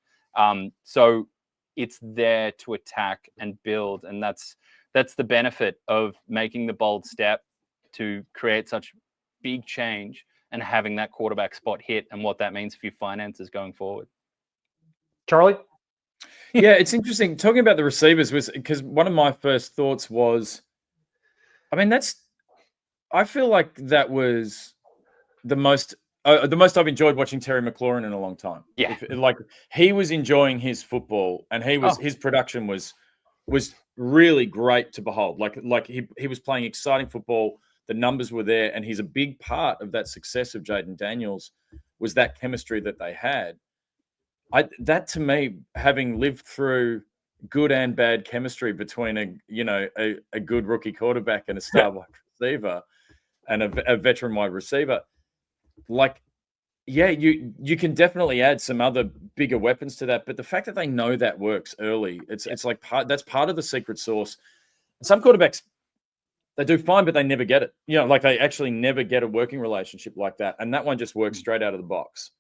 So it's there to attack and build. And that's the benefit of making the bold step to create such big change and having that quarterback spot hit and what that means for your finances going forward. Charlie? Yeah, it's interesting. Talking about the receivers was because one of my first thoughts was, I feel like that was the most I've enjoyed watching Terry McLaurin in a long time. Yeah. He was enjoying his football and his production was really great to behold. Like he was playing exciting football. The numbers were there, and he's a big part of that success of Jaden Daniels was that chemistry that they had. That to me, having lived through good and bad chemistry between a good rookie quarterback and a star wide receiver and a veteran wide receiver, you can definitely add some other bigger weapons to that. But the fact that they know that works early, it's like that's part of the secret sauce. Some quarterbacks, they do fine, but they never get it. They actually never get a working relationship like that. And that one just works straight out of the box.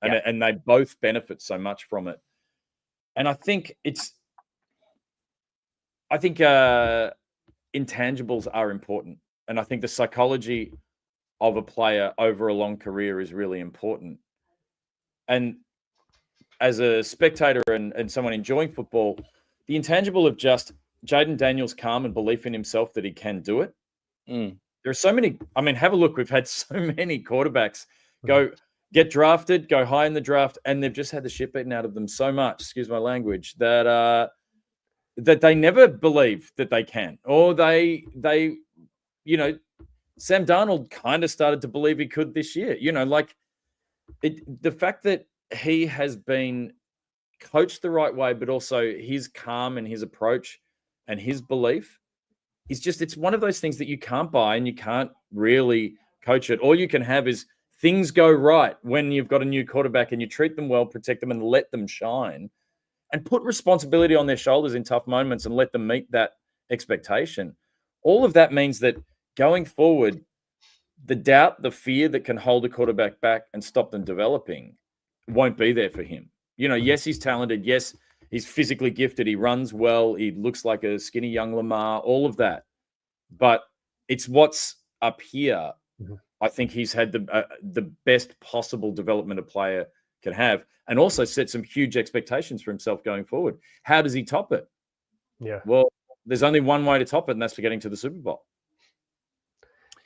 and they both benefit so much from it. And I think intangibles are important, and I think the psychology of a player over a long career is really important. And as a spectator and someone enjoying football, the intangible of just Jayden Daniels' calm and belief in himself that he can do it. There are so many. I mean, have a look. We've had so many quarterbacks get drafted, go high in the draft, and they've just had the shit beaten out of them so much, excuse my language, that they never believe that they can. Or they Sam Darnold kind of started to believe he could this year. The fact that he has been coached the right way, but also his calm and his approach and his belief is just, it's one of those things that you can't buy and you can't really coach it. All you can have is things go right when you've got a new quarterback and you treat them well, protect them and let them shine and put responsibility on their shoulders in tough moments and let them meet that expectation. All of that means that going forward, the doubt, the fear that can hold a quarterback back and stop them developing won't be there for him. Yes, he's talented. Yes, he's physically gifted. He runs well. He looks like a skinny young Lamar, all of that. But it's what's up here. I think he's had the best possible development a player can have, and also set some huge expectations for himself going forward. How does he top it? Yeah. Well, there's only one way to top it, and that's for getting to the Super Bowl.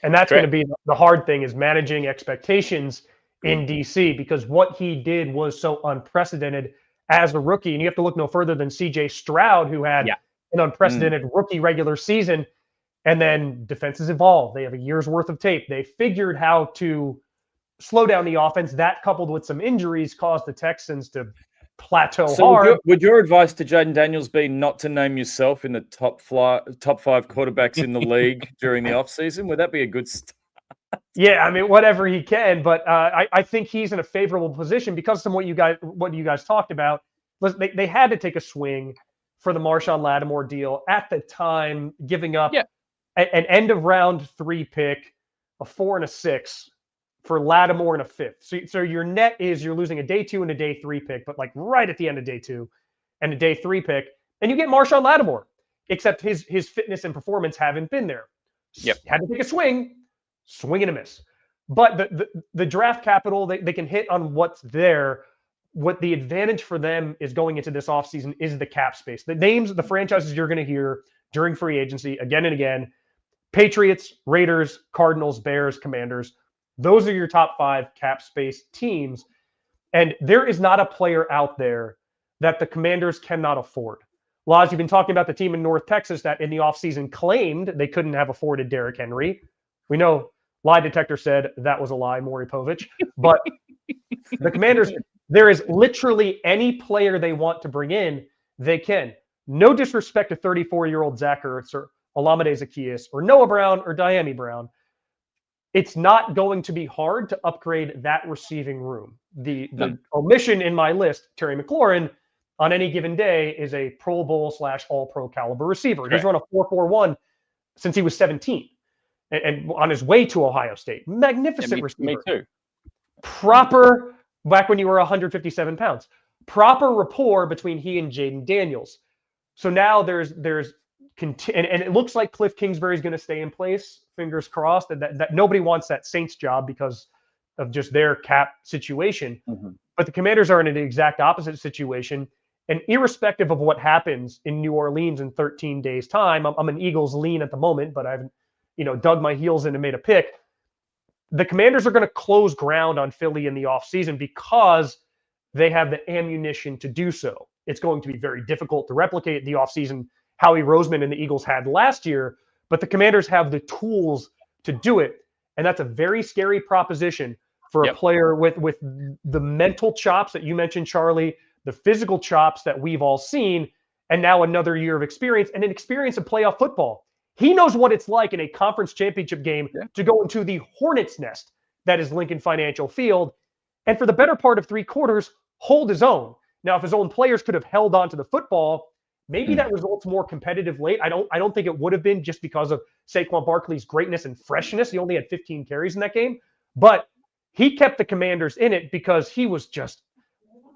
And that's going to be the hard thing, is managing expectations in DC, because what he did was so unprecedented as a rookie. And you have to look no further than CJ Stroud, who had an unprecedented rookie regular season. And then defenses evolve. They have a year's worth of tape. They figured how to slow down the offense. That, coupled with some injuries, caused the Texans to plateau hard. Would your advice to Jayden Daniels be not to name yourself in the top 5 quarterbacks in the league during the offseason? Would that be a good start? Yeah, I mean, whatever he can. But I think he's in a favorable position because of what you guys talked about. They had to take a swing for the Marshawn Lattimore deal at the time, giving up an end of round 3 pick, a 4 and a 6 for Lattimore and a 5th. So your net is you're losing a day 2 and a day 3 pick, but like right at the end of day 2 and a day 3 pick, and you get Marshawn Lattimore, except his fitness and performance haven't been there. Had to take a swing and a miss. But the draft capital, they can hit on what's there. What the advantage for them is going into this offseason is the cap space. The names of the franchises you're going to hear during free agency again and again: Patriots, Raiders, Cardinals, Bears, Commanders. Those are your top 5 cap space teams. And there is not a player out there that the Commanders cannot afford. Laz, you've been talking about the team in North Texas that in the offseason claimed they couldn't have afforded Derrick Henry. We know lie detector said that was a lie, Maury Povich. But the Commanders, there is literally any player they want to bring in, they can. No disrespect to 34-year-old Zach Ertz or Olamide Zaccheaus or Noah Brown or Diami Brown. It's not going to be hard to upgrade that receiving room. The omission in my list, Terry McLaurin, on any given day is a Pro Bowl / All-Pro caliber receiver. Correct. He's run a 4.41 since he was 17 and on his way to Ohio State. Magnificent receiver. Me too. Proper, back when you were 157 pounds, proper rapport between he and Jayden Daniels. So now there's and it looks like Cliff Kingsbury is going to stay in place. Fingers crossed that nobody wants that Saints job because of just their cap situation. But the Commanders are in an exact opposite situation. And irrespective of what happens in New Orleans in 13 days' time, I'm an Eagles lean at the moment, but I've dug my heels in and made a pick. The Commanders are going to close ground on Philly in the offseason because they have the ammunition to do so. It's going to be very difficult to replicate in the offseason Howie Roseman and the Eagles had last year, but the Commanders have the tools to do it. And that's a very scary proposition for a player with the mental chops that you mentioned, Charlie, the physical chops that we've all seen, and now another year of experience and an experience of playoff football. He knows what it's like in a conference championship game to go into the hornet's nest that is Lincoln Financial Field, and for the better part of 3 quarters, hold his own. Now, if his own players could have held on to the football, maybe that results more competitive late. I don't think it would have been just because of Saquon Barkley's greatness and freshness. He only had 15 carries in that game. But he kept the Commanders in it because he was just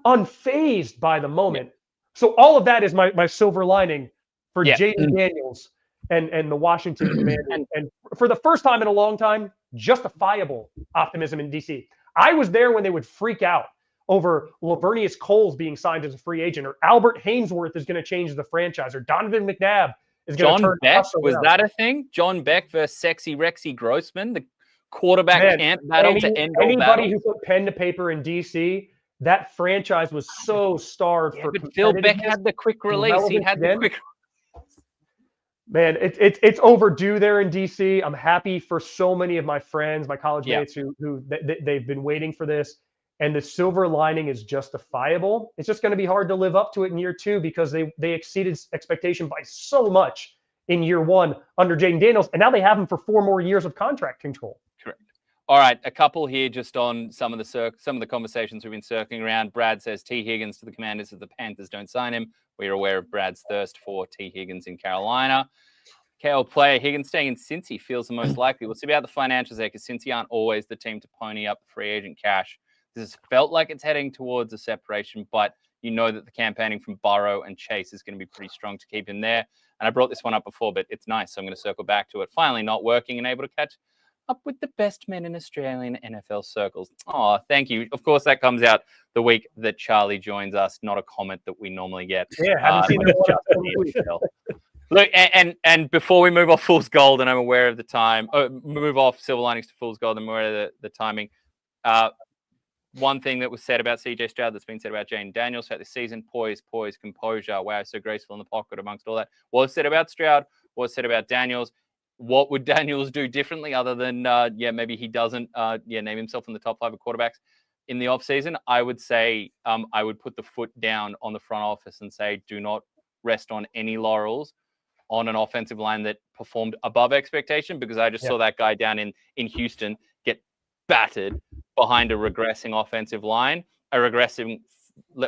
unfazed by the moment. Yeah. So all of that is my silver lining for Jaden Daniels and the Washington Commanders. And for the first time in a long time, justifiable optimism in DC. I was there when they would freak out over Lavernius Coles being signed as a free agent, or Albert Hainsworth is going to change the franchise, or Donovan McNabb is going to turn. John Beck, was that a thing? John Beck versus Sexy Rexy Grossman, the quarterback camp battle to end all anybody who put pen to paper in DC, that franchise was so starved for. But Phil Beck had the quick release. He had the quick. Man, it's overdue there in DC. I'm happy for so many of my friends, my college mates who they've been waiting for this. And the silver lining is justifiable. It's just going to be hard to live up to it in year 2 because they exceeded expectation by so much in year 1 under Jaden Daniels. And now they have him for 4 more years of contract control. Correct. All right, a couple here just on some of the conversations we've been circling around. Brad says T. Higgins to the Commanders if the Panthers don't sign him. We are aware of Brad's thirst for T. Higgins in Carolina. KL player Higgins staying in Cincy feels the most likely. We'll see about the financials there because Cincy aren't always the team to pony up free agent cash. This has felt like it's heading towards a separation, but you know that the campaigning from Burrow and Chase is going to be pretty strong to keep him there. And I brought this one up before, but it's nice, so I'm going to circle back to it. Finally, not working and able to catch up with the best men in Australian NFL circles. Oh, thank you. Of course, that comes out the week that Charlie joins us, not a comment that we normally get. Yeah, haven't seen that. Look, and before we move off Fool's Gold, and I'm aware of the time, move off Silver Linings to Fool's Gold, and I'm aware of the timing. One thing that was said about CJ Stroud that's been said about Jaden Daniels throughout the season, poise, composure. Wow, so graceful in the pocket amongst all that. What was said about Stroud, what was said about Daniels. What would Daniels do differently other than, maybe he doesn't name himself in the top 5 of quarterbacks in the offseason? I would say I would put the foot down on the front office and say do not rest on any laurels on an offensive line that performed above expectation, because I just saw that guy down in Houston get battered behind a regressing offensive line, a regressing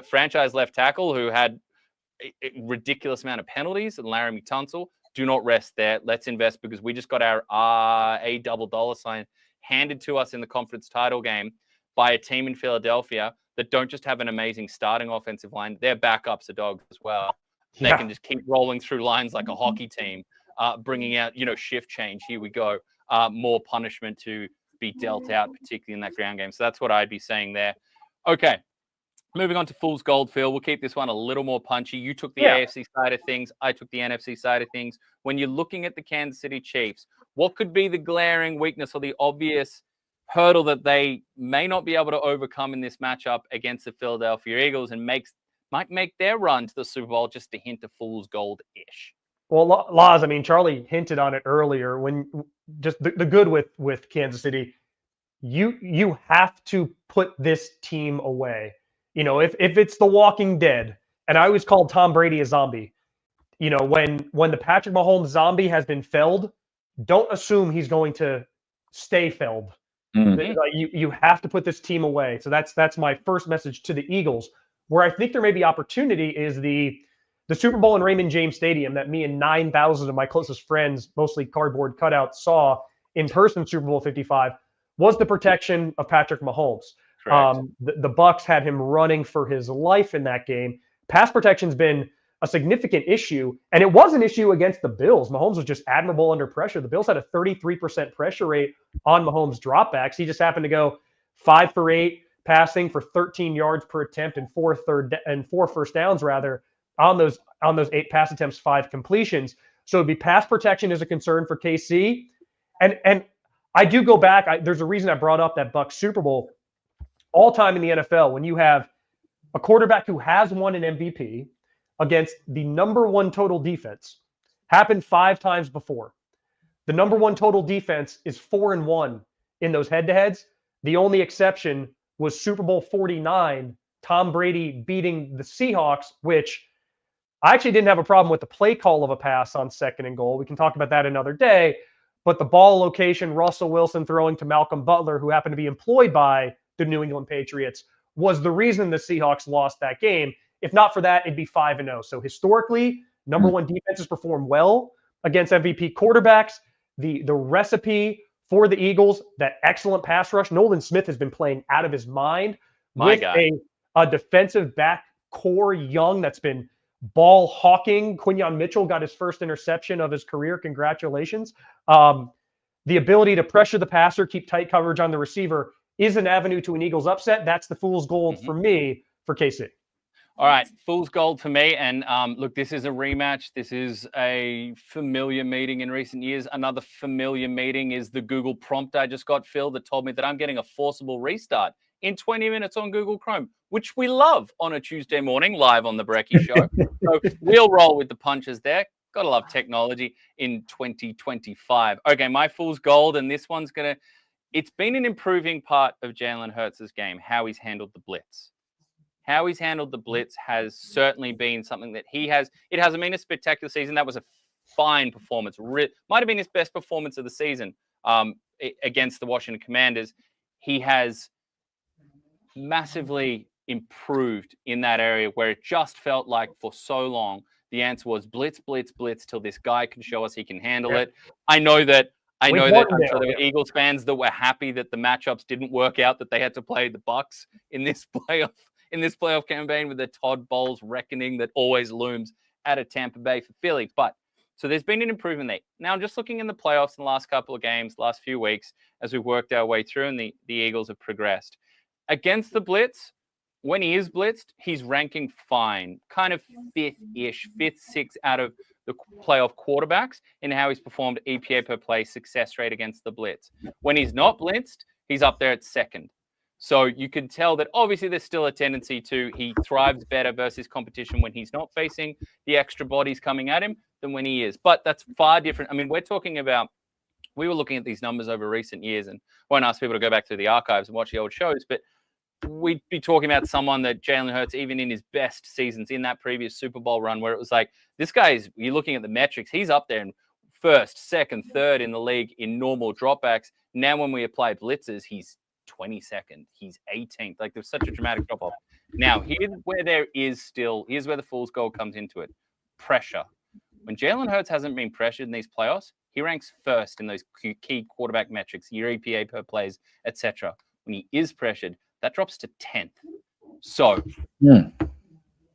franchise left tackle who had a ridiculous amount of penalties, and Laramie Tunsil. Do not rest there. Let's invest, because we just got our A double dollar sign handed to us in the conference title game by a team in Philadelphia that don't just have an amazing starting offensive line. Their backups are dogs as well. They can just keep rolling through lines like a hockey team, bringing out, shift change. Here we go. More punishment to be dealt out, particularly in that ground game. So that's what I'd be saying there. Okay. Moving on to Fool's Gold, Phil. We'll keep this one a little more punchy. You took the AFC side of things. I took the NFC side of things. When you're looking at the Kansas City Chiefs, what could be the glaring weakness or the obvious hurdle that they may not be able to overcome in this matchup against the Philadelphia Eagles and might make their run to the Super Bowl just a hint of Fool's Gold-ish? Well, Laz, Charlie hinted on it earlier. When just the good with Kansas City, you have to put this team away. If it's The Walking Dead, and I always called Tom Brady a zombie, when the Patrick Mahomes zombie has been felled, don't assume he's going to stay felled. Mm-hmm. You have to put this team away. So that's my first message to the Eagles. Where I think there may be opportunity is the Super Bowl in Raymond James Stadium that me and 9,000 of my closest friends, mostly cardboard cutouts, saw in person. Super Bowl 55 was the protection of Patrick Mahomes. The Bucs had him running for his life in that game. Pass protection's been a significant issue, and it was an issue against the Bills. Mahomes was just admirable under pressure. The Bills had a 33% pressure rate on Mahomes dropbacks. He just happened to go 5 for 8 passing for 13 yards per attempt and 4 first downs rather on those 8 pass attempts, 5 completions. So it'd be pass protection is a concern for KC, and I do go back. There's a reason I brought up that Bucs Super Bowl. All time in the NFL, when you have a quarterback who has won an MVP against the number 1 total defense, happened 5 times before. The number 1 total defense is 4-1 in those head-to-heads. The only exception was Super Bowl 49, Tom Brady beating the Seahawks, which I actually didn't have a problem with the play call of a pass on 2nd and goal. We can talk about that another day. But the ball location, Russell Wilson throwing to Malcolm Butler, who happened to be employed by the New England Patriots, was the reason the Seahawks lost that game. If not for that, it'd be 5-0. So historically, number 1 defenses perform well against MVP quarterbacks. The recipe for the Eagles, that excellent pass rush. Nolan Smith has been playing out of his mind with a defensive back core young that's been ball hawking. Quinyon Mitchell got his first interception of his career. Congratulations. The ability to pressure the passer, keep tight coverage on the receiver is an avenue to an Eagles upset. That's the fool's gold for me for KC. All right, fool's gold for me. And look, this is a rematch. This is a familiar meeting in recent years. Another familiar meeting is the Google prompt I just got, Phil, that told me that I'm getting a forcible restart in 20 minutes on Google Chrome, which we love on a Tuesday morning live on the Brekkie Show. So we'll roll with the punches there. Gotta love technology in 2025. Okay, my fool's gold, and this one's it's been an improving part of Jalen Hurts' game, how he's handled the blitz. How he's handled the blitz has certainly been something that he has. It hasn't been a spectacular season. That was a fine performance. Might have been his best performance of the season against the Washington Commanders. He has massively improved in that area where it just felt like for so long the answer was blitz, blitz, blitz till this guy can show us he can handle it. I know that I'm sure there were Eagles fans that were happy that the matchups didn't work out, that they had to play the Bucs in this playoff campaign with the Todd Bowles reckoning that always looms out of Tampa Bay for Philly. But so there's been an improvement there. Now, just looking in the playoffs in the last couple of games, last few weeks, as we've worked our way through and the Eagles have progressed. Against the blitz, when he is blitzed, he's ranking fine, kind of fifth, sixth out of the playoff quarterbacks in how he's performed EPA per play success rate against the blitz. When he's not blitzed, he's up there at second. So you can tell that obviously there's still a tendency he thrives better versus competition when he's not facing the extra bodies coming at him than when he is. But that's far different. I mean, we were looking at these numbers over recent years, and I won't ask people to go back through the archives and watch the old shows, but we'd be talking about someone that Jalen Hurts, even in his best seasons in that previous Super Bowl run, where it was like, this guy you're looking at the metrics, he's up there in first, second, third in the league in normal dropbacks. Now, when we apply blitzes, he's 22nd, he's 18th. Like, there's such a dramatic drop off. Now, here's where the fool's gold comes into it. Pressure. When Jalen Hurts hasn't been pressured in these playoffs, he ranks first in those key quarterback metrics, your EPA per plays, etc. When he is pressured, that drops to 10th. So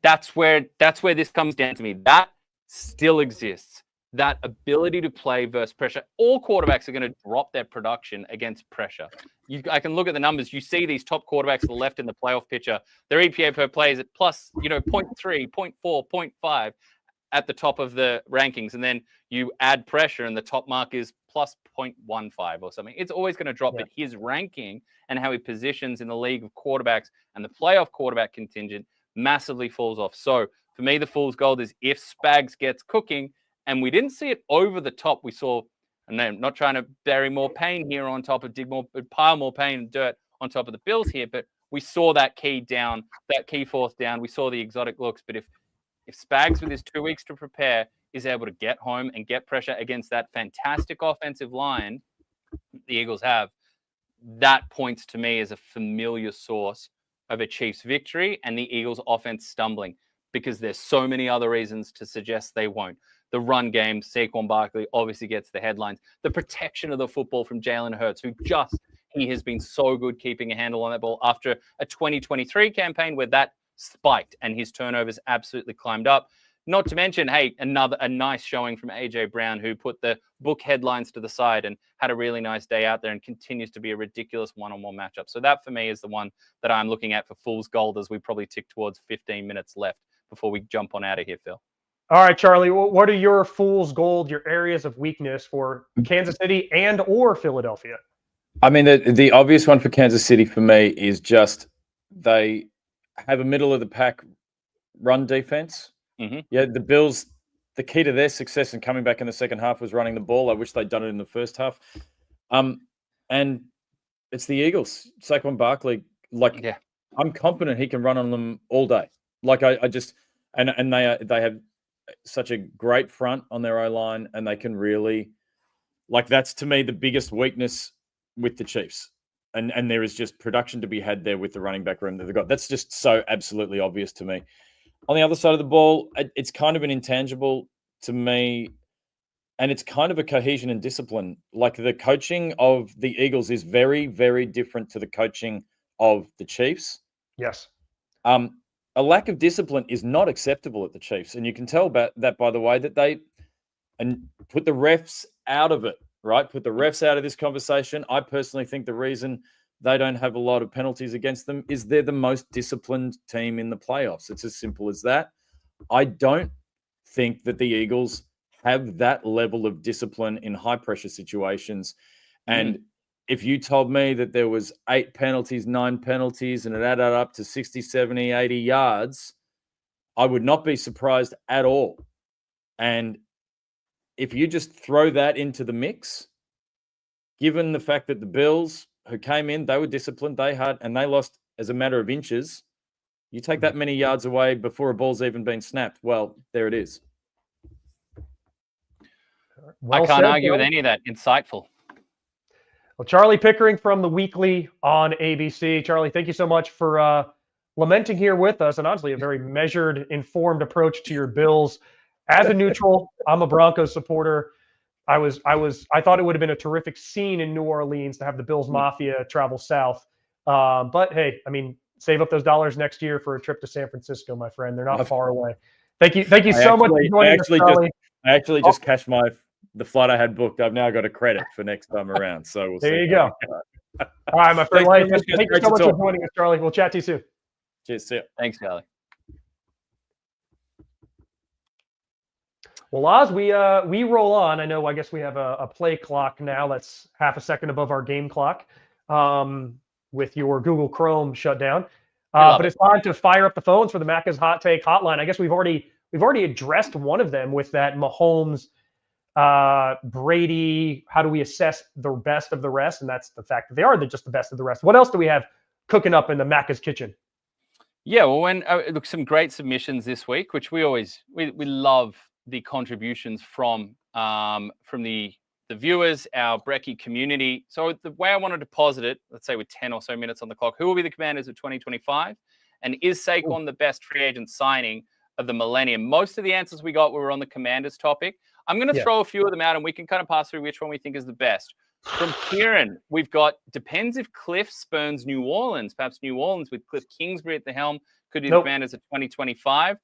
that's where this comes down to me. That still exists. That ability to play versus pressure. All quarterbacks are going to drop their production against pressure. I can look at the numbers. You see these top quarterbacks to the left in the playoff picture. Their EPA per play is at plus, 0.3, 0.4, 0.5 at the top of the rankings. And then you add pressure and the top mark is plus 0.15 or something. It's always going to drop. But his ranking and how he positions in the league of quarterbacks and the playoff quarterback contingent massively falls off. So for me, the fool's gold is if Spags gets cooking, and we didn't see it over the top. We saw, and I'm not trying to bury more pain here on top of pile more pain and dirt on top of the Bills here, but we saw that key fourth down. We saw the exotic looks. But if Spags, with his 2 weeks to prepare, is able to get home and get pressure against that fantastic offensive line the Eagles have, that points to me as a familiar source of a Chiefs victory and the Eagles offense stumbling, because there's so many other reasons to suggest they won't. The run game, Saquon Barkley obviously gets the headlines. The protection of the football from Jalen Hurts, he has been so good keeping a handle on that ball after a 2023 campaign where that spiked and his turnovers absolutely climbed up. Not to mention, a nice showing from AJ Brown, who put the book headlines to the side and had a really nice day out there and continues to be a ridiculous one-on-one matchup. So that for me is the one that I'm looking at for fool's gold as we probably tick towards 15 minutes left before we jump on out of here, Phil. All right, Charlie, what are your fool's gold, your areas of weakness for Kansas City and or Philadelphia? I mean, the obvious one for Kansas City for me is just they have a middle-of-the-pack run defense. Mm-hmm. Yeah, the Bills, the key to their success in coming back in the second half was running the ball. I wish they'd done it in the first half. And it's the Eagles. Saquon Barkley, I'm confident he can run on them all day. Like I just and they have such a great front on their O-line, and they can really, that's to me the biggest weakness with the Chiefs. And there is just production to be had there with the running back room that they've got. That's just so absolutely obvious to me. On the other side of the ball, it's kind of an intangible to me. And it's kind of a cohesion and discipline. Like the coaching of the Eagles is very, very different to the coaching of the Chiefs. Yes. A lack of discipline is not acceptable at the Chiefs. And you can tell about that by the way that they put the refs out of it, right? Put the refs out of this conversation. I personally think the reason they don't have a lot of penalties against them is they're the most disciplined team in the playoffs. It's as simple as that. I don't think that the Eagles have that level of discipline in high pressure situations. And if you told me that there was 8 penalties, 9 penalties, and it added up to 60, 70, 80 yards, I would not be surprised at all. And if you just throw that into the mix, given the fact that the Bills who came in, they were disciplined, they lost as a matter of inches. You take that many yards away before a ball's even been snapped. Well, there it is. Well I can't argue with any of that. Insightful. Well, Charlie Pickering from the Weekly on ABC. Charlie, thank you so much for lamenting here with us, and honestly, a very measured, informed approach to your Bills. As a neutral, I'm a Broncos supporter. I thought it would have been a terrific scene in New Orleans to have the Bills Mafia travel south. But hey, I mean, save up those dollars next year for a trip to San Francisco, my friend. They're not far away. Thank you so much for joining us, Charlie. I actually just cashed the flight I had booked. I've now got a credit for next time around. So we'll see. There you go. All right, my friend. Thank you so much for joining us, Charlie. We'll chat to you soon. Cheers. See you. Thanks, Charlie. Well, Oz, we roll on. I guess we have a play clock now that's half a second above our game clock with your Google Chrome shut down. But it's time to fire up the phones for the Macca's Hot Take Hotline. I guess we've already addressed one of them with that Mahomes, Brady. How do we assess the best of the rest? And that's the fact that they are just the best of the rest. What else do we have cooking up in the Macca's kitchen? Yeah, well, look, some great submissions this week, which we love the contributions from the viewers, our Brekkie community. So the way I wanted to posit it, let's say with 10 or so minutes on the clock, who will be the Commanders of 2025? And is Saquon the best free agent signing of the millennium? Most of the answers we got were on the Commanders topic. I'm going to throw a few of them out and we can kind of pass through which one we think is the best. From Kieran, we've got, depends if Cliff spurns New Orleans. Perhaps New Orleans with Cliff Kingsbury at the helm could be the Commanders of 2025.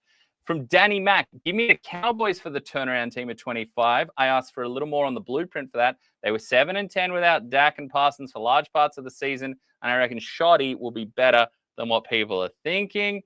From Danny Mack, give me the Cowboys for the turnaround team at 25. I asked for a little more on the blueprint for that. They were 7-10 without Dak and Parsons for large parts of the season, and I reckon Shoddy will be better than what people are thinking.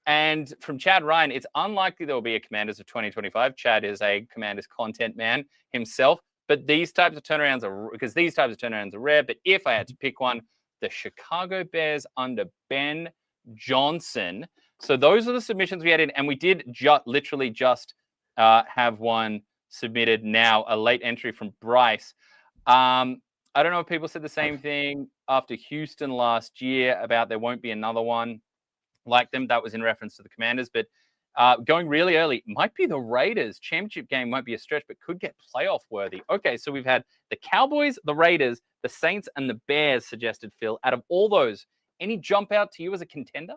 And from Chad Ryan, it's unlikely there will be a Commanders of 2025. Chad is a Commanders content man himself, but these types of turnarounds are rare. But if I had to pick one, the Chicago Bears under Ben Johnson. So those are the submissions we had in, and we did literally just have one submitted now, a late entry from Bryce. I don't know if people said the same thing after Houston last year about there won't be another one like them. That was in reference to the Commanders, but going really early might be the Raiders. Championship game might be a stretch, but could get playoff worthy. Okay, so we've had the Cowboys, the Raiders, the Saints, and the Bears suggested, Phil. Out of all those, any jump out to you as a contender?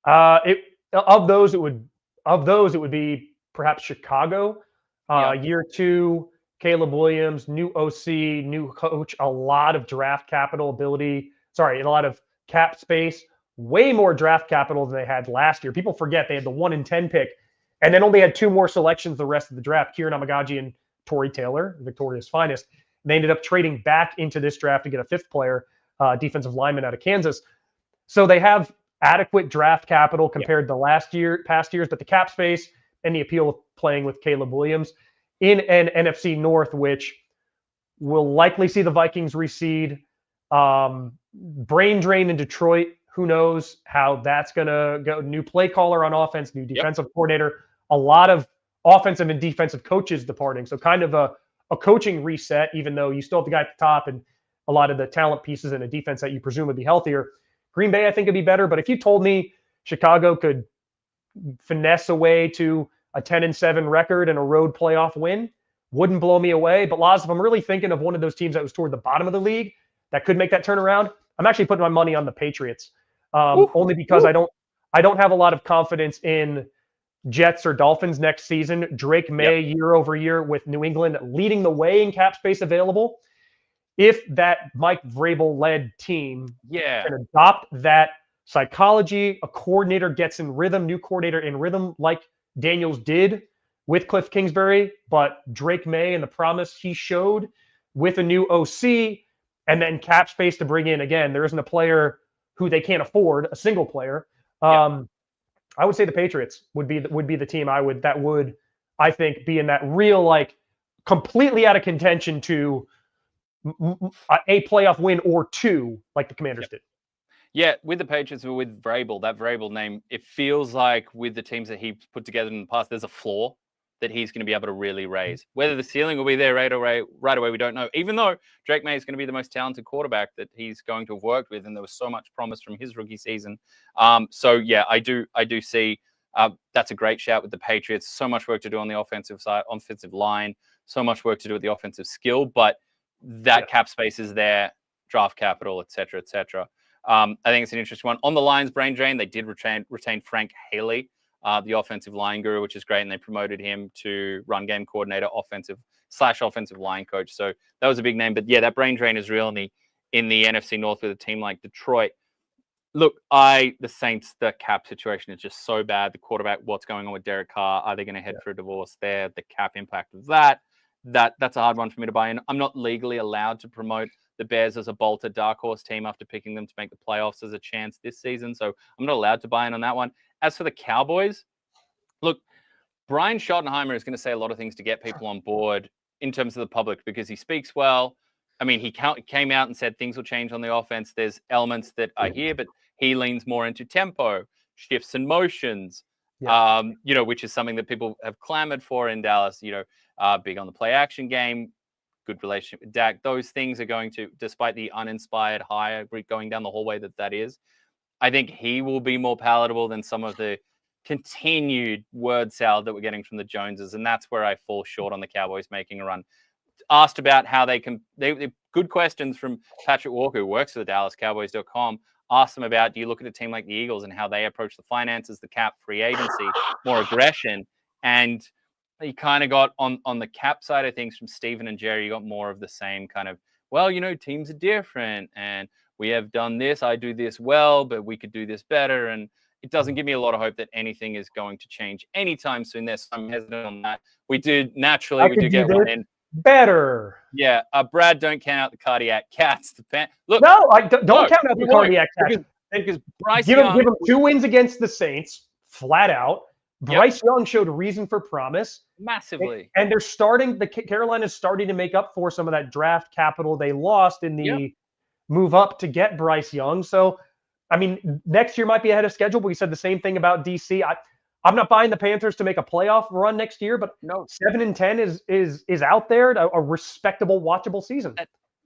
Of those, it would be perhaps Chicago. Year 2, Caleb Williams, new OC, new coach, a lot of draft capital and a lot of cap space, way more draft capital than they had last year. People forget they had the 1 in 10 pick and then only had 2 more selections the rest of the draft, Kieran Amagaji and Torrey Taylor, Victoria's finest. They ended up trading back into this draft to get a 5th player, defensive lineman out of Kansas. So they have adequate draft capital compared to past years, but the cap space and the appeal of playing with Caleb Williams in an NFC North, which will likely see the Vikings recede. Brain drain in Detroit. Who knows how that's going to go? New play caller on offense, new defensive coordinator, a lot of offensive and defensive coaches departing. So kind of a coaching reset, even though you still have the guy at the top and a lot of the talent pieces and a defense that you presume would be healthier. Green Bay, I think, would be better. But if you told me Chicago could finesse away to a 10-7 record and a road playoff win, wouldn't blow me away. But Laz, if I'm really thinking of one of those teams that was toward the bottom of the league that could make that turnaround, I'm actually putting my money on the Patriots. Only because I don't have a lot of confidence in Jets or Dolphins next season. Drake May year over year with New England leading the way in cap space available. If that Mike Vrabel-led team can adopt that psychology, a coordinator gets in rhythm, new coordinator in rhythm like Daniels did with Cliff Kingsbury, but Drake May and the promise he showed with a new OC, and then cap space to bring in, again, there isn't a player who they can't afford, a single player. I would say the Patriots would be the team I think be in that real, like, completely out of contention to a playoff win or two, like the Commanders did. Yeah, with the Patriots or with Vrabel, that Vrabel name, it feels like with the teams that he's put together in the past, there's a floor that he's going to be able to really raise. Whether the ceiling will be there right away, we don't know. Even though Drake May is going to be the most talented quarterback that he's going to have worked with, and there was so much promise from his rookie season. So yeah, I do see that's a great shout with the Patriots. So much work to do on the offensive side, offensive line. So much work to do with the offensive skill, but that cap space is there, draft capital, et cetera, et cetera. I think it's an interesting one. On the Lions brain drain, they did retain Frank Haley, the offensive line guru, which is great. And they promoted him to run game coordinator, offensive line coach. So that was a big name. But yeah, that brain drain is real in the NFC North with a team like Detroit. Look, the Saints, the cap situation is just so bad. The quarterback, what's going on with Derek Carr? Are they going to head for a divorce there? The cap impact of that's a hard one for me to buy in. I'm not legally allowed to promote the Bears as a bolted dark horse team after picking them to make the playoffs as a chance this season. So I'm not allowed to buy in on that one. As for the Cowboys, look, Brian Schottenheimer is going to say a lot of things to get people on board in terms of the public because he speaks well. I mean, he came out and said things will change on the offense. There's elements that are here, but he leans more into tempo, shifts and motions, which is something that people have clamored for in Dallas, big on the play action game, good relationship with Dak. Those things are going to, despite the uninspired hire going down the hallway that is, I think he will be more palatable than some of the continued word salad that we're getting from the Joneses. And that's where I fall short on the Cowboys making a run. Asked about how they good questions from Patrick Walker, who works for the DallasCowboys.com. Asked them about, do you look at a team like the Eagles and how they approach the finances, the cap, free agency, more aggression? And you kind of got on the cap side of things from Stephen and Jerry, you got more of the same kind of, well, teams are different and we have done this. I do this well, but we could do this better. And it doesn't give me a lot of hope that anything is going to change anytime soon. There's some hesitant on that. We do get one in. Better. Yeah. Brad, don't count out the cardiac cats. Look, no, don't count out the cardiac cats. Because Bryce give him 2 wins against the Saints, flat out. Bryce Young showed reason for promise. Massively. And Carolina's starting to make up for some of that draft capital they lost in the move up to get Bryce Young. So, I mean, next year might be ahead of schedule, but we said the same thing about DC. I'm not buying the Panthers to make a playoff run next year, but 7-10 is out there, a respectable, watchable season.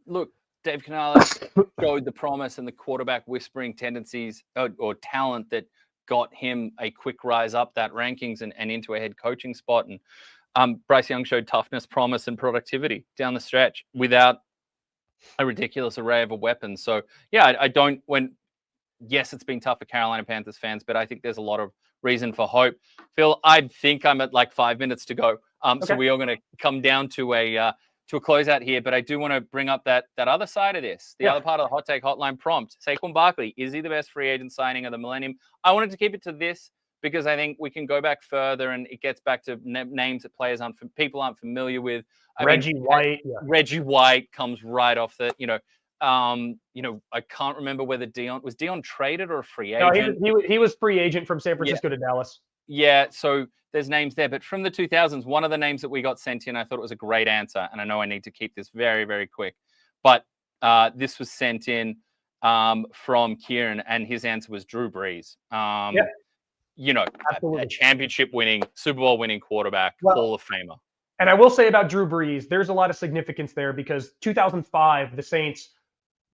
Look, Dave Canales showed the promise and the quarterback whispering tendencies or talent that got him a quick rise up that rankings and into a head coaching spot. And Bryce Young showed toughness, promise, and productivity down the stretch without a ridiculous array of weapons. So, yeah, yes, it's been tough for Carolina Panthers fans, but I think there's a lot of reason for hope. Phil, I think I'm at like 5 minutes to go. So we are going to come down to a closeout here, but I do want to bring up that other side of this, the other part of the hot take hotline prompt. Saquon Barkley, is he the best free agent signing of the millennium? I wanted to keep it to this because I think we can go back further and it gets back to names that people aren't familiar with. Reggie White comes right off the, I can't remember whether was Dion traded or a free agent? No, he was free agent from San Francisco to Dallas. Yeah, so there's names there. But from the 2000s, one of the names that we got sent in, I thought it was a great answer. And I know I need to keep this very, very quick. But this was sent in from Kieran, and his answer was Drew Brees. A championship-winning, Super Bowl-winning quarterback, Hall of Famer. And I will say about Drew Brees, there's a lot of significance there because 2005, the Saints,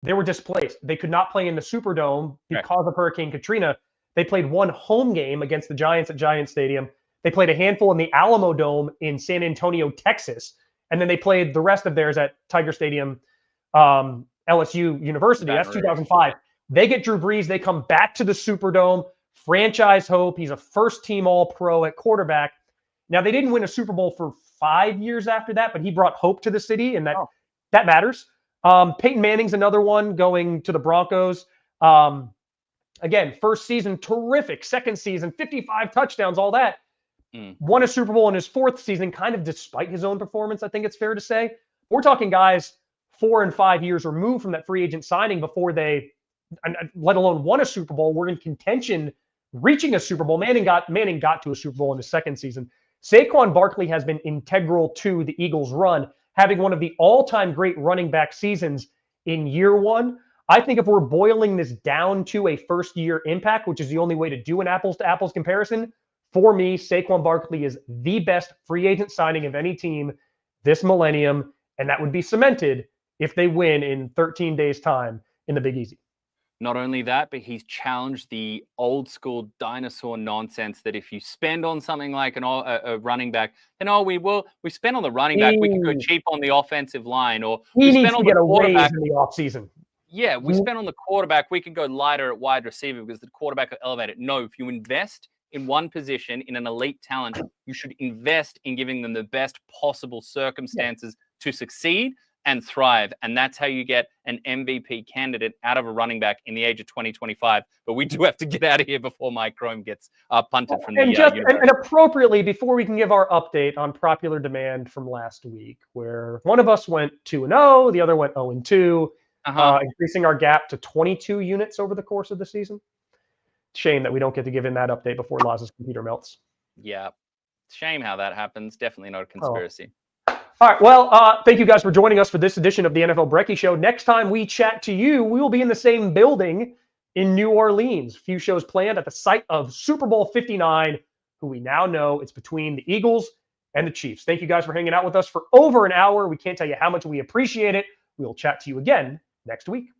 they were displaced. They could not play in the Superdome because of Hurricane Katrina. They played one home game against the Giants at Giants Stadium. They played a handful in the Alamo Dome in San Antonio, Texas. And then they played the rest of theirs at Tiger Stadium, LSU University. That's 2005. They get Drew Brees. They come back to the Superdome franchise hope. He's a first-team All-Pro at quarterback. Now, they didn't win a Super Bowl for 5 years after that, but he brought hope to the city, and that matters. Peyton Manning's another one going to the Broncos. Again, first season, terrific. Second season, 55 touchdowns, all that. Won a Super Bowl in his fourth season, kind of despite his own performance, I think it's fair to say. We're talking guys 4 and 5 years removed from that free agent signing before they, let alone won a Super Bowl, were in contention reaching a Super Bowl. Manning got to a Super Bowl in his second season. Saquon Barkley has been integral to the Eagles' run, having one of the all-time great running back seasons in year one. I think if we're boiling this down to a first-year impact, which is the only way to do an apples-to-apples comparison, for me, Saquon Barkley is the best free agent signing of any team this millennium, and that would be cemented if they win in 13 days' time in the Big Easy. Not only that, but he's challenged the old school dinosaur nonsense that if you spend on something like a running back, then we spend on the running back, we can go cheap on the offensive line, or he we needs spend to on get the a raise quarterback in the offseason. Yeah, we spend on the quarterback, we can go lighter at wide receiver because the quarterback will elevate it. No, if you invest in one position in an elite talent, you should invest in giving them the best possible circumstances to succeed and thrive. And that's how you get an MVP candidate out of a running back in the age of 2025. But we do have to get out of here before Mike Chrome gets punted from the universe. And appropriately, before we can give our update on popular demand from last week, where one of us went 2-0, the other went 0-2, increasing our gap to 22 units over the course of the season. Shame that we don't get to give in that update before Laz's computer melts. Yeah. Shame how that happens. Definitely not a conspiracy. All right. Well, thank you guys for joining us for this edition of the NFL Brekkie Show. Next time we chat to you, we will be in the same building in New Orleans. A few shows planned at the site of Super Bowl 59, who we now know it's between the Eagles and the Chiefs. Thank you guys for hanging out with us for over an hour. We can't tell you how much we appreciate it. We will chat to you again next week.